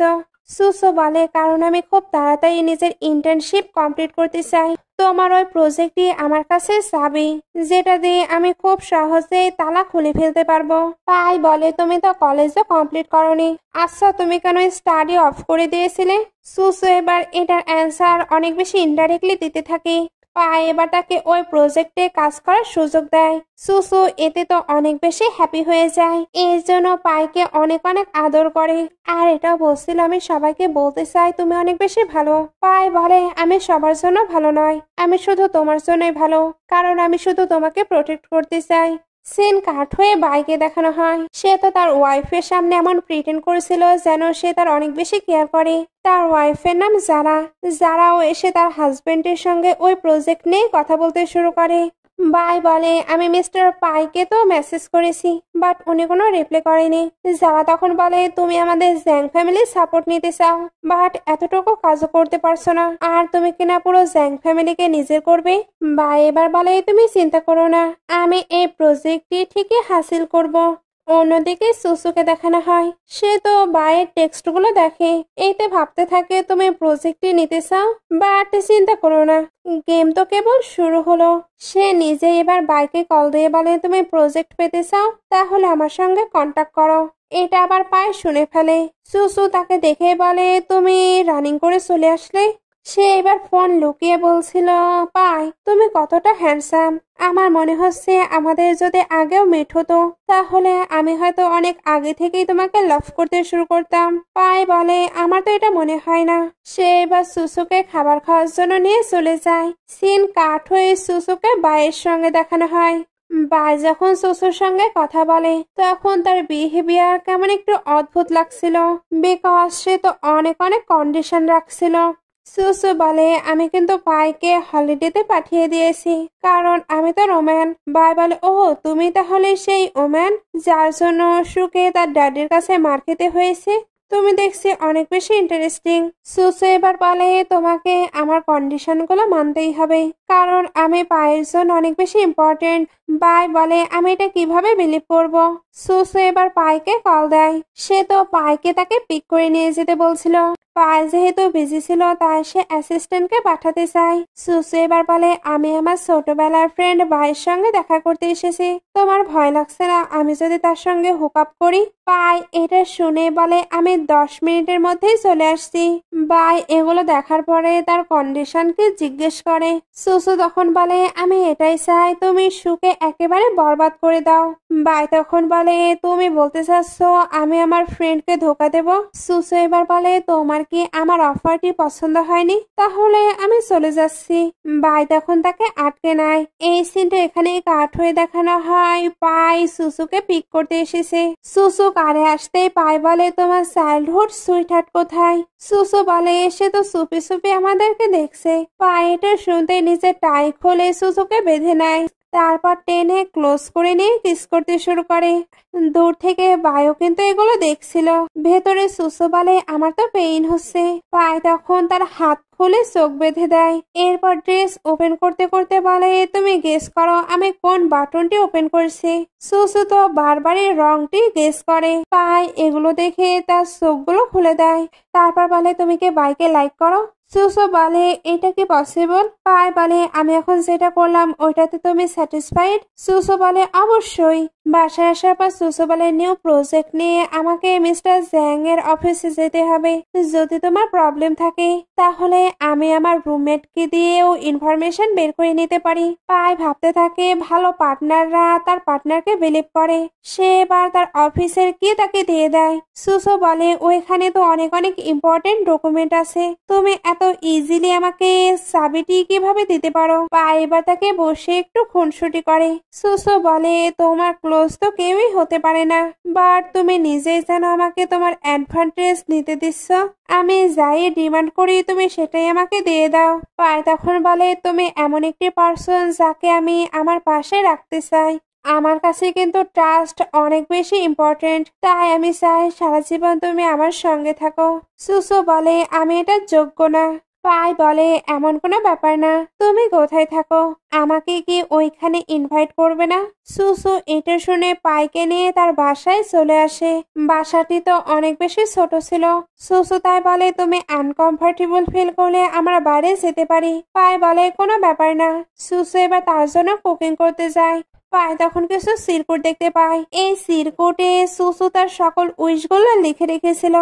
Speaker 1: সুসু বলে কারণ আমি খুব তাড়াতাড়ি নিজের ইন্টার্নশিপ কমপ্লিট করতে চাই। তোমার ওই প্রজেক্টটি আমার কাছে চাবি, যেটা দিয়ে আমি খুব সহজেই তালা খুলে ফেলতে পারবো। পাই বলে তুমি তো কলেজও কমপ্লিট করনি, আচ্ছা তুমি কেন স্টাডি অফ করে দিয়েছিলে? সুসু এবার এটার অ্যান্সার অনেক বেশি ইনডাইরেক্টলি দিতে থাকে। পাই এবার তাকে ওই প্রজেক্টে কাজ করার সুযোগ দেয়। সুসু এতে তো অনেক বেশি হ্যাপি হয়ে যায়। এর জন্য পাইকে অনেক অনেক আদর করে। আর এটাও বলছিল আমি সবাইকে বলতে চাই তুমি অনেক বেশি ভালো। পাই বলে আমি সবার জন্য ভালো নয়, আমি শুধু তোমার জন্যই ভালো, কারণ আমি শুধু তোমাকে প্রোটেক্ট করতে চাই। সিন কাট হয়ে বাইকে দেখানো হয়। সে তো তার ওয়াইফের সামনে এমন প্রিটেন্ড করেছিল যেন সে তার অনেক বেশি কেয়ার করে। তার ওয়াইফের নাম জারা। জারাও এসে তার হাজবেন্ডের সঙ্গে ওই প্রজেক্ট নিয়ে কথা বলতে শুরু করে। বাই বলে আমি মিস্টার পাইকে তো মেসেজ করেছি, বাট উনি কোনো রিপ্লাই করেনি। যারা তখন বলে তুমি আমাদের জ্যাং ফ্যামিলির সাপোর্ট নিতে চাও, বাট এতটুকু কাজও করতে পারছো না, আর তুমি কিনা পুরো জ্যাং ফ্যামিলিকে নিজের করবে। বাই এবার বলে তুমি চিন্তা করো না, আমি এই প্রজেক্টটি ঠিকই হাসিল করব। অন্যদিকে সুসুকে দেখানো হয়। সে তো বাইয়ের টেক্সটগুলো দেখে, এতে ভাবতে থাকে তুমি প্রজেক্টটি নিতে চাও, বাট চিন্তা করো না, গেম তো কেবল শুরু হলো। সে নিজে এবার বাইকে কল দিয়ে বলে তুমি প্রজেক্ট পেতে চাও, তাহলে আমার সঙ্গে কন্ট্যাক্ট করো। এটা আবার পায় শুনে ফেলে। সুসু তাকে দেখে বলে তুমি রানিং করে চলে আসলে। সে এবার ফোন লুকিয়ে বলছিল পাই তুমি কতটা হ্যান্ডসাম, আমার মনে হচ্ছে আমাদের যদি আগেও মিট হতো তাহলে আমি হয়তো অনেক আগে থেকেই তোমাকে লাভ করতে শুরু করতাম। পাই বলে আমার তো এটা মনে হয় না। সে এবার সুসুকে খাবার খাওয়ার জন্য নিয়ে চলে যায়। সিন কাট হয়ে সুসুকে বাইয়ের সঙ্গে দেখানো হয়। বাই যখন সুসুর সঙ্গে কথা বলে তখন তার বিহেভিয়ার কেমন একটু অদ্ভুত লাগছিল, বিকজ সে তো অনেক অনেক কন্ডিশন রাখছিল। সুসু বলে আমি কিন্তু পাইকে হলিডেতে পাঠিয়ে দিয়েছি, কারণ আমি তো ওম্যান। বাই বলে ও তুমি তাহলে সেই ওম্যান যার জন্য সুকে তার ড্যাডির কাছে মার খেতে হয়েছে, তুমি দেখছি অনেক বেশি ইন্টারেস্টিং। সুসু এবার বলে তোমাকে আমার কন্ডিশনগুলো মানতেই হবে, কারণ আমি পায়ের জন্য অনেক বেশি ইম্পর্টেন্ট। বাই বলে আমি এটা কিভাবে বিলিভ করব। সুসু এবার পাইকে কল দেয়। সে তো পাইকে তাকে পিক করে নিয়ে যেতে বলছিল। পাই যেহেতু বিজি ছিল তাই সে অ্যাসিস্ট্যান্টকে পাঠাতে চায়। সুসু এবার বলে আমি আমার ছোটবেলার ফ্রেন্ড ভাইয়ের সঙ্গে দেখা করতে এসেছি, তোমার ভয় লাগছে না আমি যদি তার সঙ্গে হুক আপ করি? পাই এটা শুনে বলে আমি 10 মিনিটের মধ্যেই চলে আসছি। বাই এগুলো দেখার পরে তার কন্ডিশনকে জিজ্ঞেস করে। সুসু তখন বলে আমি এটাই চাই তুমি সুকে একেবারে বরবাদ করে দাও। বাই তখন বলে তুমি বলতে চাচ্ছ আমি আমার ফ্রেন্ডকে ধোকা দেব? সুসু এবার বলে তোমার কি আমার অফারটি পছন্দ হয়নি? তাহলে আমি চলে যাচ্ছি। বাই তখন তাকে আটকে নেয়। এই সিনটা এখানে কাট হয়ে দেখানো হয়। পাই সুসুকে পিক করতে এসেছে। সুসু কারে আসতেই পাই বলে তোমার চাইল্ডহুড সুইটহার্ট কোথায়? সুসু বলে সে তো চুপি চুপি আমাদেরকে দেখছে। পাই এটা শুনতে নিজের টাই খোলে সুসুকে বেঁধে নেয়, তারপর টেনে ক্লোজ করে নিয়ে কিস করতে শুরু করে। দূর থেকে বায়ু কিন্তু এগুলো দেখছিল। ভেতরে সুসু বলে আমার তো পেইন হচ্ছে। পায় তখন তার হাত খুলে চোখ বেঁধে দেয়। এরপর ড্রেস ওপেন করতে করতে বলে তুমি গেস করো আমি কোন বাটনটি ওপেন করছি। সুসু তো বারবারই রংটি গেস করে। পায় এগুলো দেখে তার চোখগুলো খুলে দেয়। তারপর বলে তুমি কি বাইকে লাইক করো? সুসু বলে এটা কি পসিবল? পাই বলে আমি এখন যেটা করলাম ওইটাতে তুমি স্যাটিসফাইড? সুসু বলে অবশ্যই। বাসায় আসার পর সুসু বলে নিউ প্রজেক্ট নিয়ে আমাকে মিস্টার জ্যাং এর অফিসে যেতে হবে। যদি তোমার প্রবলেম থাকে তাহলে আমি আমার রুমমেটকে দিয়েও ইনফরমেশন বের করে নিতে পারি। পাই ভাবতে থাকে ভালো পার্টনাররা তার পার্টনারকে বিলিভ করে। সে এবার তার অফিসের কি তাকে দিয়ে দেয়। সুসু বলে ওইখানে তো অনেক অনেক ইম্পর্টেন্ট ডকুমেন্ট আছে, তুমি এত ইজিলি আমাকে চাবিটি কিভাবে দিতে পারো? পাই এবার তাকে বসে একটু খুনসুটি করে। সুসু বলে তোমার ক্লোজ তো কেউই হতে পারে না, বাট তুমি নিজেই যেন আমাকে তোমার অ্যাডভান্টেজ নিতে দিচ্ছ। আমি যাই ডিমান্ড করি তুমি সেটাই আমাকে দিয়ে দাও। পায় তখন বলে, তুমি এমন একটি পার্সন যাকে আমি আমার পাশে রাখতে চাই। আমার কাছে কিন্তু ট্রাস্ট অনেক বেশি ইম্পর্টেন্ট, তাই আমি চাই সারা জীবন তুমি আমার সঙ্গে থাকো। সুসু বলে, আমি এটা যোগ্য না। পাই বলে, এমন কোনো ব্যাপার না, তুমি কোথায় থাকো, আমাকে কি ওইখানে ইনভাইট করবে না? সুসু এটা শুনে পাইকে নিয়ে তার বাসায় চলে আসে। বাসাটি তো অনেক বেশি ছোট ছিল। সুসু তাই বলে, তুমি আনকমফোর্টেবল ফিল করলে আমরা বাইরে যেতে পারি। পাই বলে, কোনো ব্যাপার না। সুসু এবার তার জন্য কুকিং করতে যায়। পায় তখন কিছু সিরকুট দেখতে পায়। এই সিরকুটে সুসু তার সকল উইশগুলো লিখে রেখেছিল,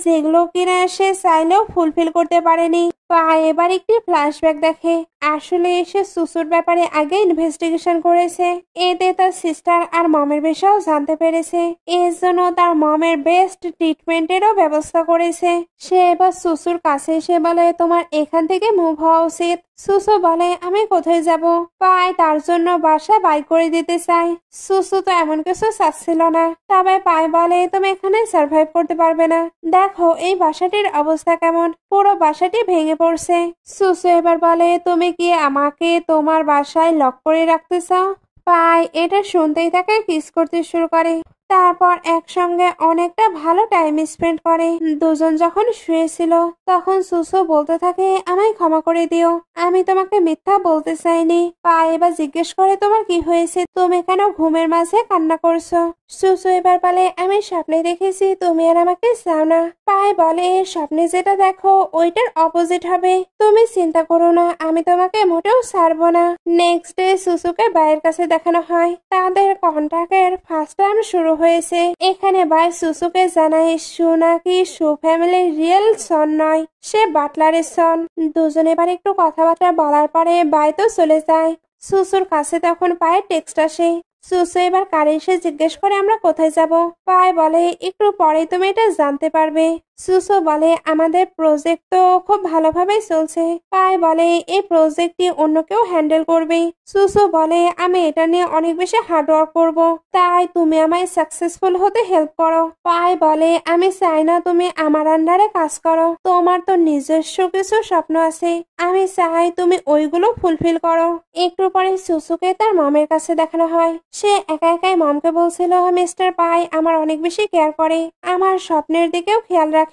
Speaker 1: যেগুলো কিনা সে চাইলেও ফুলফিল করতে পারেনি। পায় এবার একটি ফ্ল্যাশব্যাক দেখে। আসলে সে সুসুর ব্যাপারে আগে ইনভেস্টিগেশন করেছে, এতে তার সিস্টার আর মমের বিষয়েও জানতে পেরেছে। এর জন্য তার মমের বেস্ট ট্রিটমেন্টেরও ব্যবস্থা করেছে। সে এবার সুসুর কাছে এসে বলে, তোমার এখান থেকে মুভ হওয়া উচিত। সুসু বলে, আমি কোথায় যাব? পায় তার জন্য বাসা বাই করে দিতে চায়। সুসু তো এমন কিছু চাচ্ছিল না, তবে পায় বলে, তুমি এখানে সার্ভাইভ করতে পারবে না। দেখো এই বাসাটির অবস্থা কেমন, পুরো বাসাটি ভেঙে পড়ছে। সুসু এবার বলে, তুমি কি আমাকে তোমার বাসায় লক করে রাখতে চাও? পায় এটা শুনতেই তাকে কিস করতে শুরু করে। তারপর একসঙ্গে অনেকটা ভালো টাইম স্পেন্ড করে। দুজন যখন শুয়েছিল তখন সুসু বলতে থাকে, আমায় ক্ষমা করে দিও, আমি তোমাকে মিথ্যা বলতে চাইনি। পায় এবার জিজ্ঞেস করে, তোমার কি হয়েছে, তুমি কেন ঘুমের মাঝে কান্না করছো? সুসু এবার বলে, আমি স্বপ্নে দেখেছি তুমি আর আমাকে চাও না। পায় বলে, স্বপ্নে যেটা দেখো ওইটার অপোজিট হবে, তুমি চিন্তা করো না, আমি তোমাকে মোটেও ছাড়বো না। নেক্সট ডে সুসুকে বাইয়ের কাছে দেখানো হয়। তাদের কন্ট্রাক্টের ফার্স্ট টার্ম শুরু হয়েছে। এখানে বাই সুসুকে জানায় সু নাকি সু ফ্যামিলির রিয়েল সন নয়, সে বাটলারের সন। দুজনে এবার একটু কথাবার্তা বলার পরে বাই তো চলে যায়। সুসুর কাছে তখন পায়ের টেক্সট আসে। সুসু এবার কারে এসে জিজ্ঞেস করে, আমরা কোথায় যাব? পায় বলে, একটু পরে তুমি এটা জানতে পারবে। সুসু বলে, আমাদের প্রজেক্ট তো খুব ভালোভাবে চলছে। পায় বলে, এই প্রজেক্টটি অন্য কেউ হ্যান্ডেল করবে। সুসু বলে, আমি এটা নিয়ে অনেক বেশি হার্ডওয়ার্ক করব, তাই তুমি আমায় সাকসেসফুল হতে হেল্প করো। পায় বলে, আমি চাই না তুমি আমার আন্ডারে কাজ করো, তোমার তো নিজস্ব কিছু স্বপ্ন আছে, আমি চাই তুমি ওইগুলো ফুলফিল করো। একটু পরে সুসুকে তার মমের কাছে দেখানো হয়। সে একা একাই মমকে বলছিল, মিস্টার পাই আমার অনেক বেশি কেয়ার করে, আমার স্বপ্নের দিকেও খেয়াল রাখে,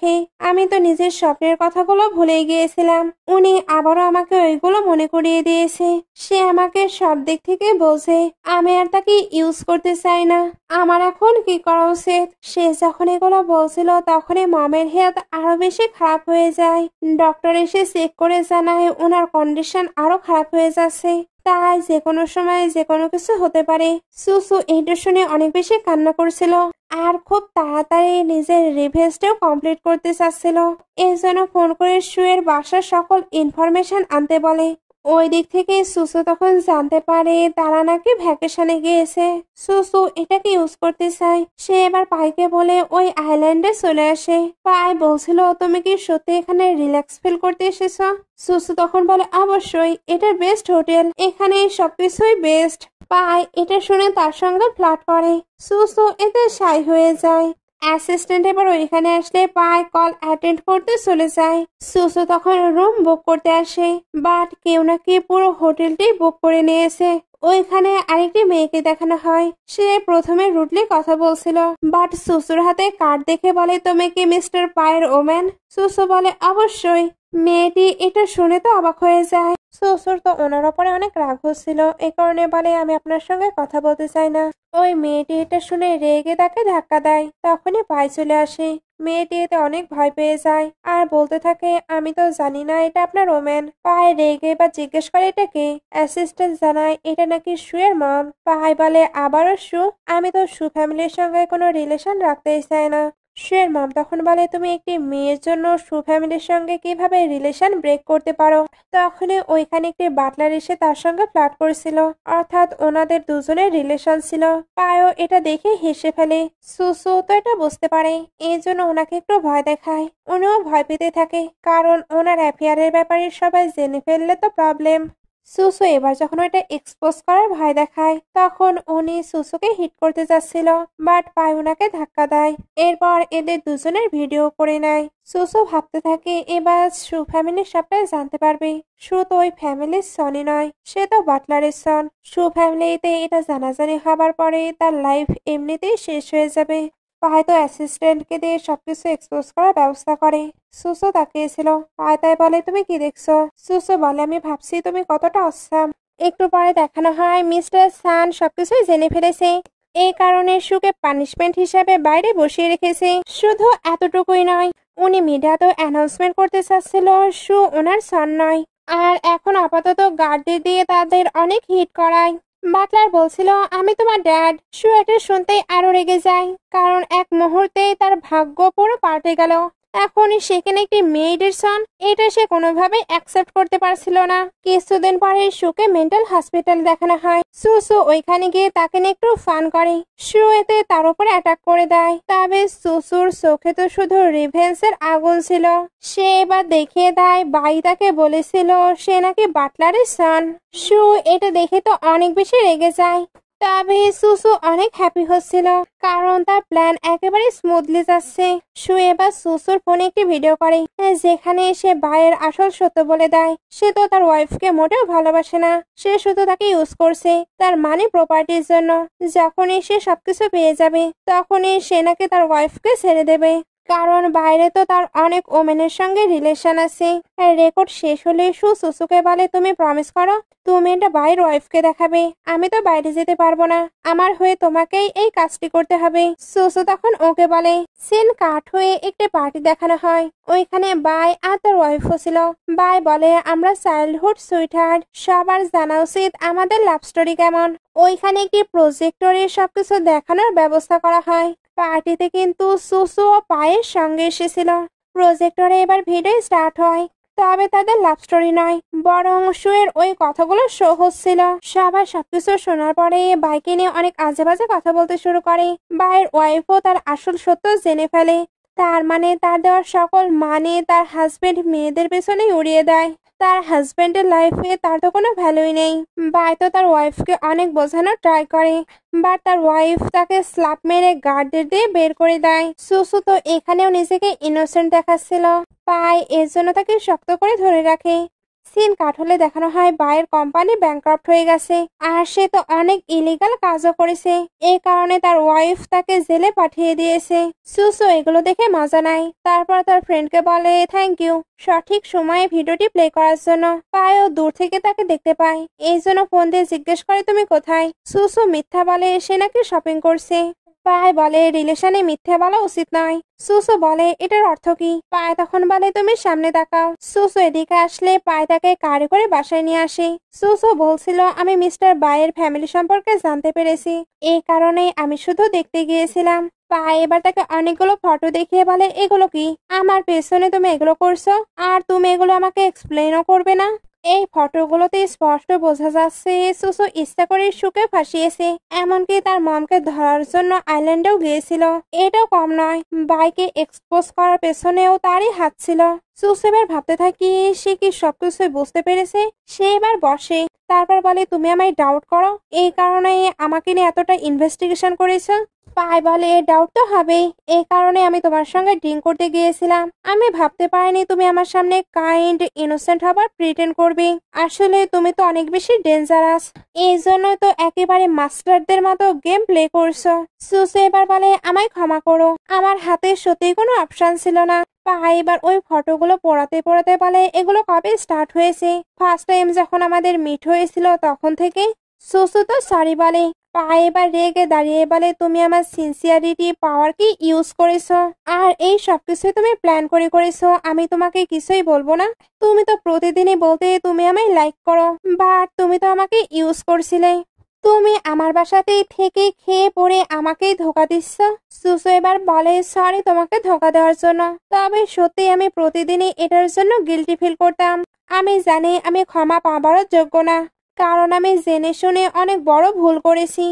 Speaker 1: আমি তো নিজের স্বপ্নের কথাগুলো ভুলে গিয়েছিলাম, উনি আবারও আমাকে ওইগুলো মনে করিয়ে দিয়েছে। সে আমাকে সব দিক থেকে বোঝে, আমি আর তাকে ইউজ করতে চাই না, আমার এখন কি করা উচিত? সে যখন এগুলো বলছিল তখনই মমের হেলথ আরো বেশি খারাপ হয়ে যায়। ডক্টর এসে চেক করে জানায় ওনার কন্ডিশন আরো খারাপ হয়ে যাচ্ছে, তাই যে কোনো সময় যে কোনো কিছু হতে পারে। সুসু এইটা শুনে অনেক বেশি কান্না করছিল আর খুব তাড়াতাড়ি নিজের রিভেঞ্জটাও কমপ্লিট করতে চাচ্ছিল। এর জন্য ফোন করে সুয়ের বাসার সকল ইনফরমেশন আনতে বলে। ওই দিক থেকে সুসু তখন জানতে পারে তারা নাকি ভ্যাকেশনে গিয়েছে। সুসু এটাকে ইউজ করতে চায়। সে এবার পাইকে বলে ওই আইল্যান্ডে চলে আসে। পাই বলছিল, তুমি কি সত্যি এখানে রিল্যাক্স ফিল করতে এসেছো? সুসু তখন বলে, অবশ্যই, এটার বেস্ট হোটেল, এখানে সবকিছুই বেস্ট। পাই এটা শুনে তার সঙ্গে ফ্লার্ট করে। সুসু এতে শাই হয়ে যায়। অ্যাসিস্ট্যান্ট এবার ওইখানে আসলে পাই কল অ্যাটেন্ড করতে চলে যায়। সুসু তখন রুম বুক করতে আসে, বাট কেউ নাকি পুরো হোটেলটি বুক করে নিয়েছে। ওইখানে আরেকটি মেয়েকে দেখানো হয়। সে প্রথমে রুটলি কথা বলছিল, বাট সুসুর হাতে কার্ড দেখে বলে, তুমি কি মিস্টার পায়ের ওম্যান? সুসু বলে, অবশ্যই। মেয়েটি এটা শুনে তো অবাক হয়ে যায়। শ্বশুর তো ওনার ওপরে অনেক রাগ হচ্ছিল, এ কারণে বলে, আমি আপনার সঙ্গে কথা বলতে চাই না। ওই মেয়েটি এটা শুনে রেগে তাকে ধাক্কা দেয়। তখনই পাই চলে আসে। মেয়েটি এতে অনেক ভয় পেয়ে যায় আর বলতে থাকে, আমি তো জানি না এটা আপনার ওম্যান। পায় রেগে বা জিজ্ঞেস করে এটা কে। অ্যাসিস্ট্যান্ট জানায় এটা নাকি সুয়ের মম। পায় বলে, আবারও সু? আমি তো সু ফ্যামিলির সঙ্গে কোনো রিলেশন রাখতেই চাই না। সুয়ের মম তখন বলে, তুমি একটি মেয়ের জন্য সু ফ্যামিলির সঙ্গে কিভাবে রিলেশন ব্রেক করতে পারো? তখনই ওইখানে একটি বাটলার এসে তার সঙ্গে ফ্লার্ট করছিল, অর্থাৎ ওনাদের দুজনের রিলেশন ছিল। পায়ও এটা দেখে হেসে ফেলে। সুসু তো এটা বুঝতে পারে, এই জন্য ওনাকে একটু ভয় দেখায়। উনিও ভয় পেতে থাকে, কারণ ওনার অ্যাফেয়ারের ব্যাপারে সবাই জেনে ফেললে তো প্রবলেম। সুসু এবার যখন ওটা এক্সপোজ করার ভয় দেখায় তখন উনি সুসুকে হিট করতে যাচ্ছিল, বাট পায় ওনাকে ধাক্কা দেয়। এরপর এদের দুজনের ভিডিও করে নেয়। সুসু ভাবতে থাকে এবার সু ফ্যামিলির সবটাই জানতে পারবে। সু তো ওই ফ্যামিলির সনই নয়, সে তো বাটলারের সন। সু ফ্যামিলিতে এটা জানাজানি হবার পরে তার লাইফ এমনিতেই শেষ হয়ে যাবে। হয়তো অ্যাসিস্ট্যান্টকে দিয়ে সবকিছু এক্সপোজ করার ব্যবস্থা করে। সুসু তাকিয়েছিল। তাই বলে, তুমি কি দেখছো? সুসু বলে, আমি ভাবছি তুমি কতটা অসাম। একটু পরে দেখানো হয় মিস্টার সান সবকিছুই জেনে ফেলেছে। এই কারণে সুকে পানিশমেন্ট হিসাবে বাইরে বসিয়ে রেখেছে। শুধু এতটুকুই নয়, উনি মিডিয়াতেও অ্যানাউন্সমেন্ট করতে চাচ্ছিল সু ওনার সন নয়। আর এখন আপাতত গার্ডদের দিয়ে তাদের অনেক হিট করায়। বাটলার বলছিল, আমি তোমার ড্যাড। সু এটা শুনতেই আরো রেগে যায়, কারণ এক মুহূর্তেই তার ভাগ্য পুরো পাল্টে গেল। এখন সেখানে একটি মেয়েদের সন, এটা সে কোনোভাবে অ্যাকসেপ্ট করতে পারছিল না। কিছুদিন পরে সুকে মেন্টাল হসপিটাল দেখানো হয়। সু ওইখানে গিয়ে তাকে নিয়ে একটু ফান করে। সু এতে তার উপরে অ্যাটাক করে দেয়। তবে সুসুর চোখে তো শুধু রিভেন্সের আগুন ছিল। সে এবার দেখিয়ে দেয় বাই তাকে বলেছিল সে নাকি বাটলারের সন। সু এটা দেখে তো অনেক বেশি রেগে যায়। তবে সুসু অনেক হ্যাপি হচ্ছিল, কারণ তার প্ল্যান একেবারে স্মুথলি যাচ্ছে। সু এবার সুসুর ফোনে একটি ভিডিও করে, যেখানে সে ভাইয়ের আসল সত্য বলে দেয়। সে তো তার ওয়াইফকে মোটেও ভালোবাসে না, সে শুধু তাকে ইউজ করছে তার মানি প্রপার্টির জন্য। যখনই সে সবকিছু পেয়ে যাবে তখনই সে নাকি তার ওয়াইফকে ছেড়ে দেবে, কারণ বাইরে তো তার অনেক ওমেনের সঙ্গে রিলেশন আছে। রেকর্ড শেষ হলে সুসুকে বলে, তুমি প্রমিস করো তুমি এটা বাইরের ওয়াইফকে দেখাবে। আমি তো বাইরে যেতে পারবো না, আমার হয়ে তোমাকেই এই কাজটি করতে হবে। সুসু তখন ওকে বলে। সিন কাট হয়ে একটি পার্টি দেখানো হয়। ওইখানে বাই আর তার ওয়াইফও ছিল। বাই বলে, আমরা চাইল্ডহুড সুইটহার্ট, সবার জানা উচিত আমাদের লাভ স্টোরি কেমন। ওইখানে একটি প্রজেক্টরে সবকিছু দেখানোর ব্যবস্থা করা হয়। পার্টিতে কিন্তু সুসু ও পায়ের সঙ্গে এসেছিল। প্রজেক্টরে এবার ভিডিও স্টার্ট হয়। তবে তাদের লাভ স্টোরি নয়, বরং সুয়ের ওই কথাগুলো শো হচ্ছিল। সবাই সবকিছু শোনার পরে বাইকে নিয়ে অনেক আজে বাজে কথা বলতে শুরু করে। বাইয়ের ওয়াইফও তার আসল সত্য জেনে ফেলে। তার মানে তার দেওয়ার সকল মানে তার হাজবেন্ড মেয়েদের পেছনেই উড়িয়ে দেয়। তার হাজবেন্ডের লাইফে তার তো কোনো ভ্যালুই নেই। বাই তো তার ওয়াইফকে অনেক বোঝানোর ট্রাই করে, বাট তার ওয়াইফ তাকে স্ল্যাপ মেরে গার্ডদের দিয়ে বের করে দেয়। সুসু তো এখানেও নিজেকে ইনোসেন্ট দেখাচ্ছিল। পাই এর জন্য তাকে শক্ত করে ধরে রাখে। সিন কাট হলে দেখানো হয় বাইয়ের কোম্পানি ব্যাংক্রাফট হয়ে গেছে, আর সে তো অনেক ইলিগাল কাজও করেছে। এই কারণে তার ওয়াইফ তাকে জেলে পাঠিয়ে দিয়েছে। সুসু এগুলো দেখে মজা নেয়। তারপর তার ফ্রেন্ডকে বলে থ্যাংক ইউ সঠিক সময়ে ভিডিওটি প্লে করার জন্য। পায়ও দূর থেকে তাকে দেখতে পায়, এই জন্য ফোন দিয়ে জিজ্ঞেস করে তুমি কোথায়। সুসু মিথ্যা বলে সে নাকি শপিং করছে। পায় বলে রিলেশনে মিথ্যে বলা উচিত নয়। সুসু বলে এটার অর্থ কি। পায় তখন বলে তুমি সামনে তাকাও। সুসু এদিকে আসলে পায় তাকে কারে করে বাসায় নিয়ে আসে। সুসু বলছিল আমি মিস্টার বাইয়ের ফ্যামিলি সম্পর্কে জানতে পেরেছি, এই কারণেই আমি শুধু দেখতে গিয়েছিলাম। পায় এবার তাকে অনেকগুলো ফটো দেখিয়ে বলে এগুলো কি, আমার পেছনে তুমি এগুলো করছো আর তুমি এগুলো আমাকে এক্সপ্লেনও করবে না। এই ফটোগুলোতে স্পষ্ট বোঝা যাচ্ছে সুসু ইচ্ছা করে সুকে ফাঁসিয়েছে, এমনকি তার মমকে ধরার জন্য আইল্যান্ডেও গিয়েছিল। এটাও কম নয়, বাইকে এক্সপোজ করার পেছনেও তারই হাত ছিল। সুসু এবার ভাবতে থাকি সে কি সবকিছু বুঝতে পেরেছে। সে এবার বসে, তারপর বলে তুমি আমায় ডাউট করো, এই কারণে আমাকে নিয়ে এতটা ইনভেস্টিগেশন করেছো। পাই বলে ডাউট তো হবেই, এই কারণে আমি তোমার সঙ্গে ড্রিঙ্ক করতে গিয়েছিলাম। আমি ভাবতে পারিনি তুমি আমার সামনে কাইন্ড ইনোসেন্ট হবার প্রিটেন্ড করবে। আসলে তুমি তো অনেক বেশি ডেঞ্জারাস, এই জন্যই তো একেবারে মাস্টারদের মতো গেম প্লে করছো। সুসু এবার বলে আমায় ক্ষমা করো, আমার হাতে সত্যি কোনো অপশন ছিল না। পাই এবার ওই ফটোগুলো পড়াতে পড়াতে বলে এগুলো কবে স্টার্ট হয়েছে। ফার্স্ট টাইম যখন আমাদের মিট হয়েছিল তখন থেকে। সুসু তো সরি বলে। পায়ে এবার রেগে দাঁড়িয়ে বলে তুমি আমার সিনসিয়ারিটি পাওয়ার কি ইউজ করেছো, আর এই সবকিছুই তুমি প্ল্যান করে করেছো। আমি তোমাকে কিছুই বলবো না। তুমি তো প্রতিদিনই বলতে তুমি আমায় লাইক করো, বাট তুমি তো আমাকে ইউজ করছিলে। তুমি আমার বাসাতেই থেকে খেয়ে পড়ে আমাকেই ধোকা দিচ্ছ। সুসু এবার বলে সরি তোমাকে ধোকা দেওয়ার জন্য, তবে সত্যি আমি প্রতিদিনই এটার জন্য গিল্টি ফিল করতাম। আমি জানি আমি ক্ষমা পাবারও যোগ্য না, কারণ আমি জেনে শুনে অনেক বড় ভুল করেছি।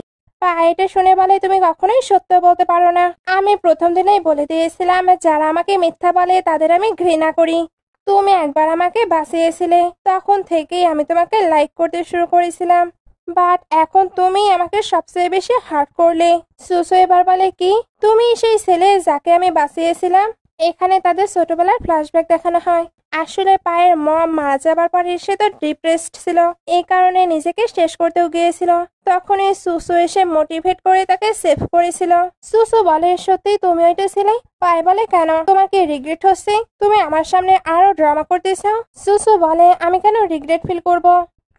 Speaker 1: এটা শুনে বলে তুমি কখনোই সত্য বলতে পারো না। আমি প্রথম দিনেই বলে দিয়েছিলাম যারা আমাকে মিথ্যা বলে তাদের আমি ঘৃণা করি। তুমি একবার আমাকে বাঁচিয়েছিলে, তখন থেকেই আমি তোমাকে লাইক করতে শুরু করেছিলাম, বাট এখন তুমি আমাকে সবচেয়ে বেশি হার্ট করলে। সুসু এবার বলে, কি তুমি সেই ছেলে যাকে আমি বাঁচিয়েছিলাম? এখানে তাদের ছোটবেলার ফ্ল্যাশব্যাক দেখানো হয়। আসলে পায়ের মম মারা যাবার পরে সে তো ডিপ্রেসড ছিল, এই কারণে নিজেকে শেষ করতেও গিয়েছিল। তখনই সুসু এসে মোটিভেট করে তাকে সেভ করেছিল। সুসু বলে, সত্যি তুমি ওইটা ছিলে? পায়ে বলে, কেন, তোমার কি রিগ্রেট হচ্ছে? তুমি আমার সামনে আরো ড্রামা করতে চাও? সুসু বলে, আমি কেন রিগ্রেট ফিল করব?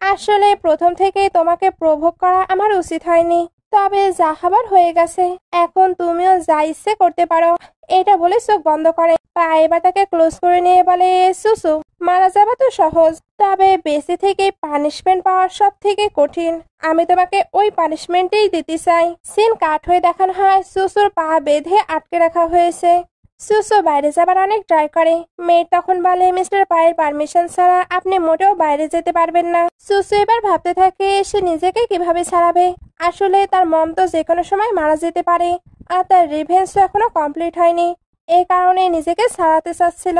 Speaker 1: আসলে প্রথম থেকে তোমাকে প্রভোগ করা আমার উচিত হয়নি, তবে যা হবার হয়ে গেছে, এখন তুমিও যা ইচ্ছে করতে পারো। এটা বলে চোখ বন্ধ করে। পায়ে এবার তাকে ক্লোজ করে নিয়ে বলে, সুসু, মারা যাওয়া তো সহজ, তবে বেঁচে থেকে পানিশমেন্ট পাওয়া সব থেকে কঠিন। আমি তোমাকে ওই পানিশমেন্টেই দিতে চাই। সিন কাট হয়ে দেখানো হয় সুসুর পা বেঁধে আটকে রাখা হয়েছে। সুসু বাইরে যাবার অনেক ট্রাই করে। মেয়ের তখন বলে, মিস্টার পায়ের পারমিশন ছাড়া আপনি মোটেও বাইরে যেতে পারবেন না। সুসু এবার ভাবতে থাকে সে নিজেকে কিভাবে ছাড়াবে। আসলে তার মম তো যে কোনো সময় মারা যেতে পারে, আর তার রিভেঞ্জ এখনো কমপ্লিট হয়নি, এই কারণে নিজেকে ছাড়াতে চাচ্ছিল।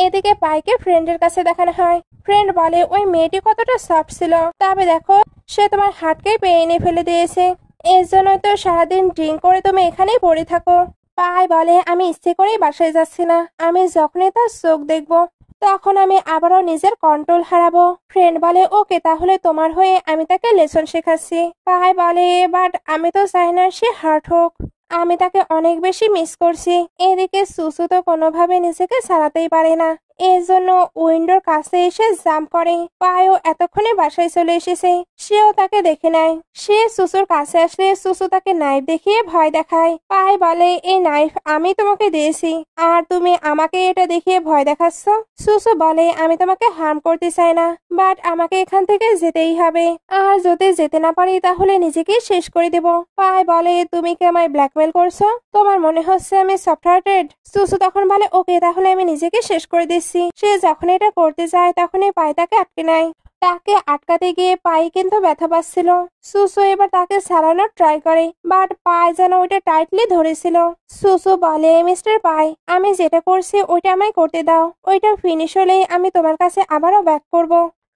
Speaker 1: এদিকে পাইকে ফ্রেন্ডের কাছে দেখানো হয়। ফ্রেন্ড বলে, ওই মেয়েটি কতটা সফট ছিল, তবে দেখো সে তোমার হাতকে পেয়ে ফেলে দিয়েছে। এর জন্যই তো সারাদিন ড্রিঙ্ক করে তুমি এখানেই পড়ে থাকো। পাই বলে, আমি ইচ্ছে করেই বাসায় যাচ্ছি না, আমি যখনই তার চোখ দেখবো তখন আমি আবারও নিজের কন্ট্রোল হারাবো। ফ্রেন্ড বলে, ওকে, তাহলে তোমার হয়ে আমি তাকে লেসন শেখাচ্ছি। পাই বলে, বাট আমি তো চাই না সে হার্ট হোক, আমি তাকে অনেক বেশি মিস করছি। এদিকে সুসু তো কোনোভাবে নিজেকে ছাড়াতেই পারে না, এর জন্য উইন্ডোর কাছে এসে জাম্প করে। পায়ও এতক্ষণে বাসায় চলে এসেছে, সেও তাকে দেখে নেয়। সে সুসুর কাছে আসলে সুসু তাকে নাইফ দেখিয়ে ভয় দেখায়। পায় বলে, এই নাইফ আমি তোমাকে দিয়েছি, আর তুমি আমাকে এটা দেখিয়ে ভয় দেখাচ্ছ? সুসু বলে, আমি তোমাকে হার্ম করতে চাই না, বাট আমাকে এখান থেকে যেতেই হবে, আর যদি যেতে না পারি তাহলে নিজেকে শেষ করে দেব। পায় বলে, তুমি কি আমায় ব্ল্যাকমেল করছো? তোমার মনে হচ্ছে আমি সফট হার্টেড? সুসু তখন বলে, ওকে, তাহলে আমি নিজেকে শেষ করে দিচ্ছি। সে যখন এটা করতে যায় তখনই পায়ে তাকে আটকে নেয়। তাকে আটকাতে গিয়ে পায়ে কিন্তু ব্যথা পাচ্ছিল। সুসু এবার তাকে ছাড়ানোর ট্রাই করে, বাট পায়ে যেন ওইটা টাইটলি ধরেছিল। সুসু বলে, মিস্টার পাই, আমি যেটা করছি ওইটা আমায় করতে দাও, ওইটা ফিনিশ হলেই আমি তোমার কাছে আবারও ব্যাক করব।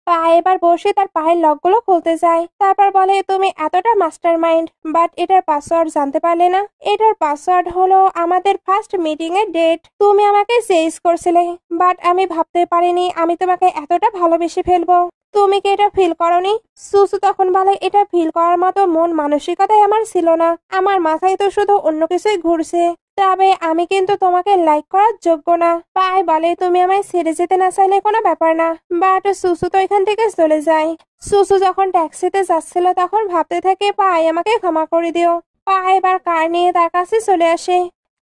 Speaker 1: পায়ে এবার বসে তার পায়ের লকগুলো খুলতে যায়, তারপর বলে, তুমি এতটা মাস্টার মাইন্ড, বাট এটার পাসওয়ার্ড জানতে পারলে না? এটার পাসওয়ার্ড হলো আমাদের ফার্স্ট মিটিং এর ডেট। তুমি আমাকে চেজ করছিলে, বাট আমি ভাবতে পারিনি আমি তোমাকে এতটা ভালোবেসে ফেলবো। তুমি কি এটা ফিল করনি? সুসু তখন বলে, এটা ফিল করার মতো মন মানসিকতাই আমার ছিল না, আমার মাথায় তো শুধু অন্য কিছুই ঘুরছে, তবে আমি কিন্তু তোমাকে লাইক করার যোগ্য না। পাই বলে, তুমি আমায় ছেড়ে যেতে না চাইলে কোনো ব্যাপার না, বাট সুসু তো এখান থেকে চলে যায়। সুসু যখন ট্যাক্সিতে যাচ্ছিল তখন ভাবতে থাকে, পাই আমাকে ক্ষমা করে দিও। পাই এবার কার নিয়ে তার কাছে চলে আসে,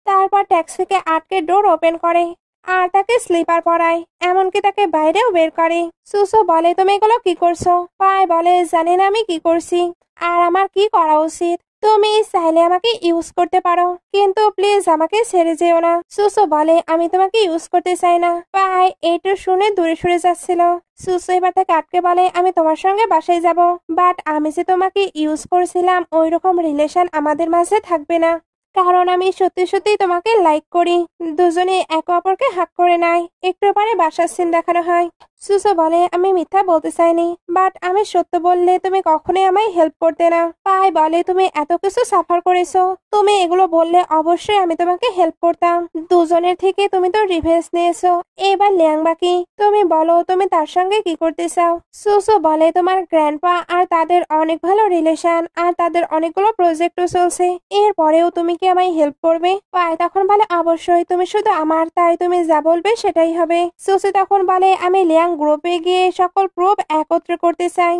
Speaker 1: তারপর ট্যাক্সিকে আটকে ডোর ওপেন করে আর তাকে স্লিপার পরায়, এমনকি তাকে বাইরেও বের করে। সুসু বলে, তুমি এগুলো কি করছো? পাই বলে, জানি না আমি কি করছি আর আমার কি করা উচিত, তুমি চাইলে আমাকে ইউজ করতে পারো, কিন্তু প্লিজ আমাকে ছেড়ে যেও না। সুসু বলে, আমি তোমাকে ইউজ করতে চাই না। পাই এইটা শুনে দূরে সরে যাচ্ছিল। সুসু এবার তাকে আটকে বলে, আমি তোমার সঙ্গে বাসায় যাব, বাট আমি যে তোমাকে ইউজ করছিলাম ওই রকম রিলেশন আমাদের মাঝে থাকবে না, কারণ আমি সত্যি সত্যি তোমাকে লাইক করি। দুজনে একে অপরকে হাক করে নেয়। একটু পরে বাসার সিন দেখানো হয়। সুসু বলে, আমি মিথ্যা বলতে চাইনি, বাট আমি সত্য বললে তুমি কখনোই আমায় হেল্প করতে না। পাই বলে, তুমি এত কিছু সাফার করেছো, তুমি এগুলো বললে অবশ্যই আমি তোমাকে হেল্প করতাম। দুজনের থেকে তুমি তো রিভেঞ্জ নিয়েছো, এবার লিয়াং বাকি, তুমি বলো তুমি তার সঙ্গে কি করতে চাও? সুসু বলে, তোমার গ্র্যান্ডপা আর তাদের অনেক ভালো রিলেশন, আর তাদের অনেকগুলো প্রজেক্টও চলছে, এরপরেও তুমি কি আমায় হেল্প করবে? পাই তখন বলে, অবশ্যই, তুমি শুধু আমার, তাই তুমি যা বলবে সেটাই হবে। সুসু তখন বলে, আমি লিয়াং গ্রুপে গিয়ে সকল প্রুফ একত্র করতে চাই।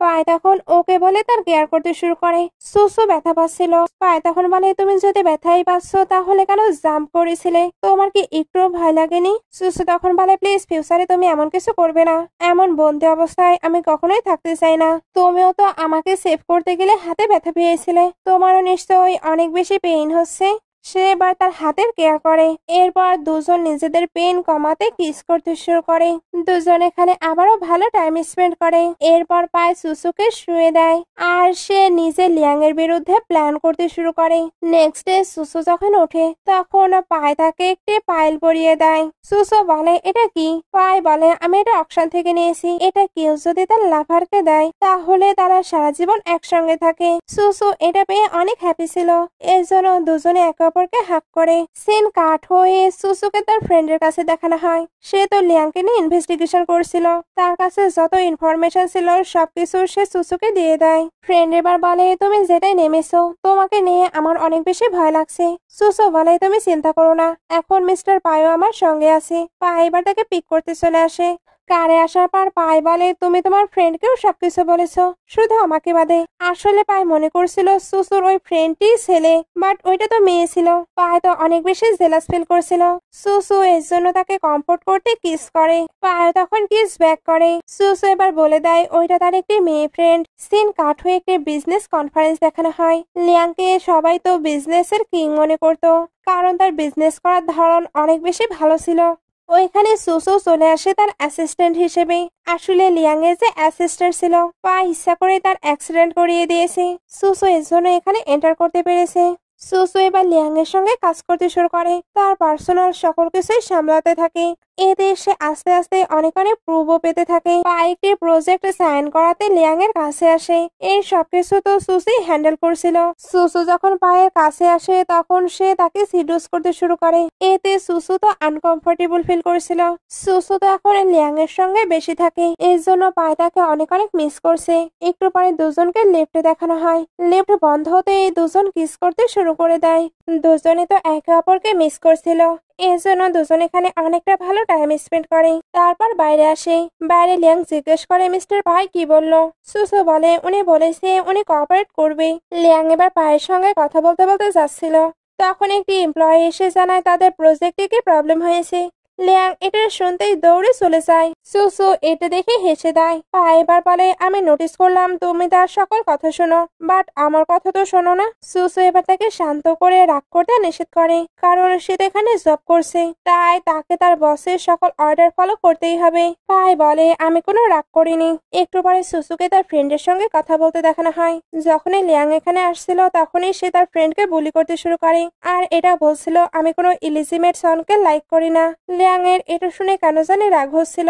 Speaker 1: পায় তখন ওকে বলে তার কেয়ার করতে শুরু করে। সুসু ব্যথা পাচ্ছিল। পায় তখন বলে, তুমি যদি ব্যথাই পাচ্ছ তাহলে কেন জাম্প করেছিলে? তোমার কি একটু ভয় লাগেনি? সুসু তখন বলে, প্লিজ ফিউচারে তুমি এমন কিছু করবে না, এমন বন্দি অবস্থায় আমি কখনোই থাকতে চাই না। তুমিও তো আমাকে সেভ করতে গেলে হাতে ব্যথা পেয়েছিলে, তোমারও নিশ্চয়ই অনেক বেশি পেইন হচ্ছে। সে এবার তার হাতের কেয়ার করে। এরপর দুজন নিজেদের পেন কমাতে কিস করতে শুরু করে। দুজন এখানে আবারও ভালো টাইম স্পেন্ড করে। এরপর পায় সুসুকে শুয়ে দেয় আর সে নিজে লিয়াং এর বিরুদ্ধে প্ল্যান করতে শুরু করে। নেক্সট ডে সুসু যখন ওঠে তখন পায় তাকে একটি পাইল পরিয়ে দেয়। সুসু বলে এটা কি? পায় বলে আমি এটা অকশন থেকে নিয়েছি। এটা কেউ যদি তার লাভারকে দেয় তাহলে তারা সারা জীবন একসঙ্গে থাকে। সুসু এটা পেয়ে অনেক হ্যাপি ছিল। এর জন্য দুজনে একে অপরকে হাক করে। সিন কাট হয়ে সুসুকে তার ফ্রেন্ডের কাছে দেখানো হয়। সে তো লিয়াংকে নিয়ে ইনভেস্টিগেশন করছিল। তার কাছে যত ইনফরমেশন ছিল সবকিছু সে সুসুকে দিয়ে দেয়। ফ্রেন্ড এবার বলে তুমি যেটাই নেমেছো তোমাকে নিয়ে আমার অনেক বেশি ভয় লাগছে। সুসু বলে তুমি চিন্তা করো না, এখন মিস্টার পায়ও আমার সঙ্গে আছে। পায় এবার তাকে পিক করতে চলে আসে। কারে আসার পর পায় বলে তুমি তোমার ফ্রেন্ডকেও সবকিছু বলেছো, শুধু আমাকে বাদে। আসলে পায় মনে করছিল সুসুর ওই ফ্রেন্ডটি ছেলে, বাট ওইটা তো মেয়ে ছিল। পায় তো অনেক বেশি জেলাস ফিল করছিল। সুসু এর জন্য তাকে কমফোর্ট করতে কিস করে। পায় তখন কিস ব্যাক করে। সুসু এবার বলে দেয় ওইটা তার একটি মেয়ে ফ্রেন্ড। সিন কাট হয়ে একটি বিজনেস কনফারেন্স দেখানো হয়। লিয়াংকে সবাই তো বিজনেসের কিং মনে করতো, কারণ তার বিজনেস করার ধরন অনেক বেশি ভালো ছিল। ওইখানে সুসু চলে আসে তার অ্যাসিস্ট্যান্ট হিসেবে। আসলে লিয়াং এর যে অ্যাসিস্ট্যান্ট ছিল পায় ইচ্ছা করে তার অ্যাক্সিডেন্ট করিয়ে দিয়েছে। সুসু এর জন্য এখানে এন্টার করতে পেরেছে। সুসু এবার লিয়াং এর সঙ্গে কাজ করতে শুরু করে। তার পার্সোনাল সকল কিছুই সামলাতে থাকে। এতে সে আস্তে আস্তে অনেক অনেক প্রুভও পেতে থাকে। পায় একটি প্রজেক্ট সাইন করাতে লিয়াং এর কাছে আসে। এই সবকিছু তো সুসি হ্যান্ডেল করছিল। সুসু যখন পায়ের কাছে আসে তখন সে তাকে সিডুস করতে শুরু করে। এতে সুসু তো আনকমফোর্টেবল ফিল করছিল। সুসু তো এখন লিয়াং এর সঙ্গে বেশি থাকে। এর জন্য পায় তাকে অনেক অনেক মিস করছে। একটু পরে দুজনকে লিফটে দেখানো হয়। লিফট বন্ধ হতে এই দুজন কিস করতে শুরু করে দেয়। দুজনে তো একে অপরকে মিস করছিল। এর জন্য দুজন এখানে অনেকটা ভালো টাইম স্পেন্ড করে। তারপর বাইরে আসে। বাইরে লিয়াং জিজ্ঞেস করে মিস্টার পাই কি বললো। সুসু বলে উনি বলেছে উনি কোঅপারেট করবে। লিয়াং এবার পায়ের সঙ্গে কথা বলতে বলতে যাচ্ছিল, তখন একটি এমপ্লয়ি এসে জানায় তাদের প্রজেক্টে কি প্রবলেম হয়েছে। লিয়াং এটা শুনতেই দৌড়ে চলে যায়। সুসু এটা দেখে হেসে দেয়। পায় এবার বলে আমি নোটিস করলাম তুমি তার সকল কথা শোনো, বাট আমার কথা তো শোনো না। সুসু এবার তাকে শান্ত করে রাগ করতে নিষেধ করে, কারণ সে তো এখানে জব করছে, তাই তাকে তার বসের সকল অর্ডার ফলো করতেই হবে। পায় বলে আমি কোনো রাগ করিনি। একটু পরে সুসুকে তার ফ্রেন্ডের সঙ্গে কথা বলতে দেখানো হয়। যখনই লিয়াং এখানে আসছিল তখনই সে তার ফ্রেন্ডকে বুলি করতে শুরু করে, আর এটা বলছিল আমি কোনো ইলিজিমেট সনকে লাইক করি না। লিয়াং এর এটা শুনে কেন জানি রাগ হচ্ছিল।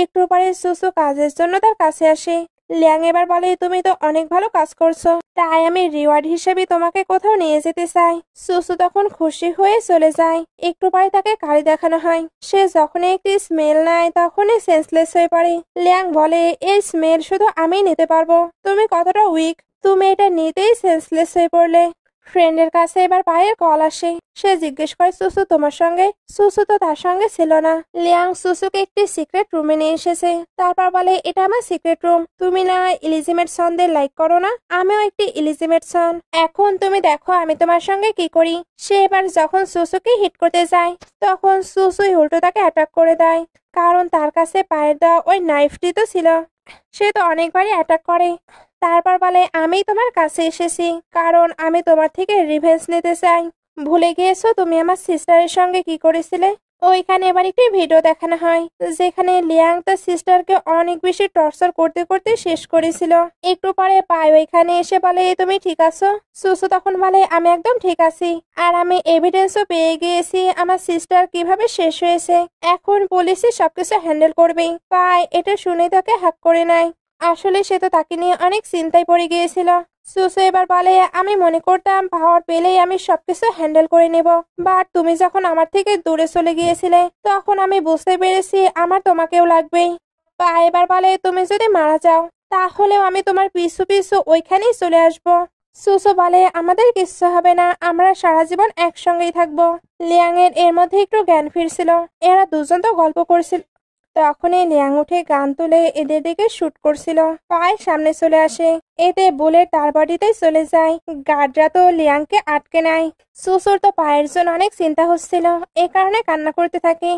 Speaker 1: একটু পরে সুসু কাজের জন্য তার কাছে আসে। লিয়াং এবার বলে তুমি তো অনেক ভালো কাজ করছো, তাই আমি রিওয়ার্ড হিসেবে তোমাকে কোথাও নিয়ে যেতে চাই। সুসু তখন খুশি হয়ে চলে যায়। একটু পরে তাকে গাড়ি দেখানো হয়। সে যখনই একটি স্মেল নেয় তখনই সেন্সলেস হয়ে পড়ে। লিয়াং বলে এই স্মেল শুধু আমি নিতে পারবো, তুমি কতটা উইক, তুমি এটা নিতেই সেন্সলেস হয়ে পড়লে। ফ্রেন্ডের কাছে এবার পায়ের কল আসে। সে জিজ্ঞেস করে সুসু তোমার সঙ্গে। সুসু তো তার সঙ্গে ছিল না। লিয়াং সুসুকে একটি সিক্রেট রুমে নিয়ে এসেছে। তারপর বলে এটা আমার সিক্রেট রুম, তুমি না ইলিজিমেট সনদের লাইক করো না, আমিও একটি ইলিজিমেট সন। এখন তুমি দেখো আমি তোমার সঙ্গে কি করি। সে এবার যখন সুসুকে হিট করতে যায় তখন সুসুই উল্টো তাকে অ্যাটাক করে দেয়, কারণ তার কাছে পায়ের দেওয়া ওই নাইফটি তো ছিল। সে তো অনেকবারই অ্যাটাক করে। তারপর বলে আমি তোমার কাছে এসেছি কারণ আমি তোমার থেকে রিভেঞ্জ নিতে চাই। ভুলে গিয়েছো তুমি আমার সিস্টারের সঙ্গে কি করেছিলে। ওইখানে এবার একটি ভিডিও দেখানো হয় যেখানে লিয়াং তার সিস্টারকে অনেক বেশি টর্চার করতে করতে শেষ করেছিল। একটু পরে পায় ওইখানে এসে বলে তুমি ঠিক আছো। সুসু তখন বলে আমি একদম ঠিক আছি, আর আমি এভিডেন্সও পেয়ে গিয়েছি আমার সিস্টার কিভাবে শেষ হয়েছে। এখন পুলিশই সবকিছু হ্যান্ডেল করবে। পায় এটা শুনে তাকে হাক করে নেয়। আসলে সে তো তাকে নিয়ে অনেক চিন্তায় পড়ে গিয়েছিল। সুসু এবার বলে আমি মনে করতাম পাওয়ার পেলেই আমি সবকিছু হ্যান্ডেল করে নেব, বাট তুমি যখন আমার থেকে দূরে চলে গিয়েছিলে তখন আমি বুঝতে পেরেছি আমার তোমাকেও লাগবে। পা এবার বলে তুমি যদি মারা যাও তাহলেও আমি তোমার পিছু পিছু ওইখানেই চলে আসবো। সুসু বলে আমাদের কিচ্ছু হবে না, আমরা সারা জীবন একসঙ্গেই থাকবো। লিয়াং এর মধ্যে একটু জ্ঞান ফিরছিল। এরা দুজন তো গল্প করছিল, তখনই লিয়াং উঠে গান তুলে এদের দিকে শুট করছিল। পায় সামনে চলে আসে। এতে বুলেট তার বডিতেই চলে যায়। গার্ডরা তো লিয়াংকে আটকে নেয়। সুসুর তো পায়ের জন্য অনেক চিন্তা হচ্ছিল, এ কারণে কান্না করতে থাকে।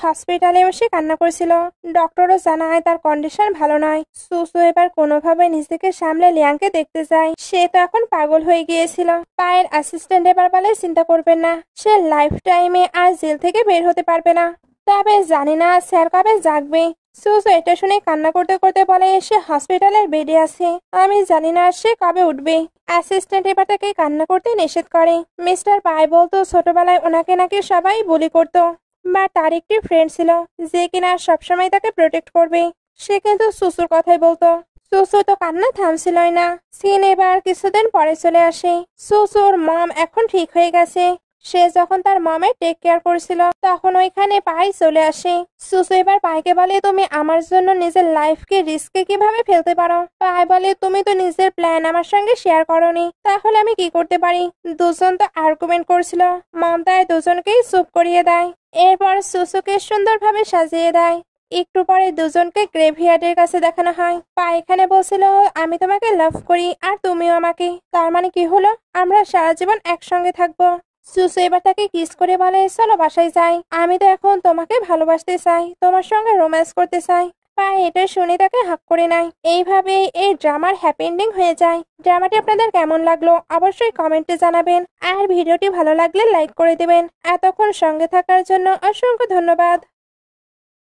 Speaker 1: হসপিটালেও সে কান্না করছিল। ডক্টরও জানায় তার কন্ডিশন ভালো নয়। সুসু এবার কোনোভাবে নিজেকে সামলে লিয়াংকে দেখতে যায়। সে তো এখন পাগল হয়ে গিয়েছিল। পায়ের অ্যাসিস্ট্যান্ট এবার বলে চিন্তা করবেন না, সে লাইফ টাইমে আর জেল থেকে বের হতে পারবে না। তবে জানি না স্যার কবে জাগবে। সুসু এটা শুনে কান্না করতে করতে বলে সে হসপিটালের বেডে আছে, আমি জানি না সে কবে উঠবে। অ্যাসিস্ট্যান্ট এবার তাকে কান্না করতে নিষেধ করে। মিস্টার পাই বলতো ছোটবেলায় ওনাকে নাকি সবাই বুলি করতো, বা তার একটি ফ্রেন্ড ছিল যে কিনা সবসময় তাকে প্রোটেক্ট করবে। সে কিন্তু সুসুর কথাই বলতো। সুসু তো কান্না থামছিলই না। সিন এবার কিছুদিন পরে চলে আসে। সুসুর মম এখন ঠিক হয়ে গেছে। সে যখন তার মমের টেক কেয়ার করছিল তখন ওইখানে পাই চলে আসে। সুসু এবার পাইকে বলে তুমি আমার জন্য নিজের লাইফকে রিস্কে কিভাবে ফেলতে পারো। পাই বলে তুমি তো নিজের প্ল্যান আমার সঙ্গে শেয়ার করনি, তাহলে আমি কি করতে পারি। দুজন তো আর্গুমেন্ট করছিল। মম তাই দুজনকেই চুপ করিয়ে দেয়। এরপর সুসুকে সুন্দরভাবে সাজিয়ে দেয়। একটু পরে দুজনকে গ্রেভইয়ার্ডের কাছে দেখানো হয়। পা এখানে বলছিল আমি তোমাকে লাভ করি আর তুমিও আমাকে, তার মানে কি হলো আমরা সারা জীবন একসঙ্গে থাকবো। সুসু এবার তাকে কিস করে বলে চলো বাসায় যাই, আমি তো এখন তোমাকে ভালোবাসতে চাই, তোমার সঙ্গে রোম্যান্স করতে চাই। পা এটা শুনে তাকে হাক করে নেয়। এইভাবে এই ড্রামার হ্যাপি এন্ডিং হয়ে যায়। ড্রামাটি আপনাদের কেমন লাগলো অবশ্যই কমেন্টে জানাবেন, আর ভিডিওটি ভালো লাগলে লাইক করে দেবেন। এতক্ষণ সঙ্গে থাকার জন্য অসংখ্য ধন্যবাদ।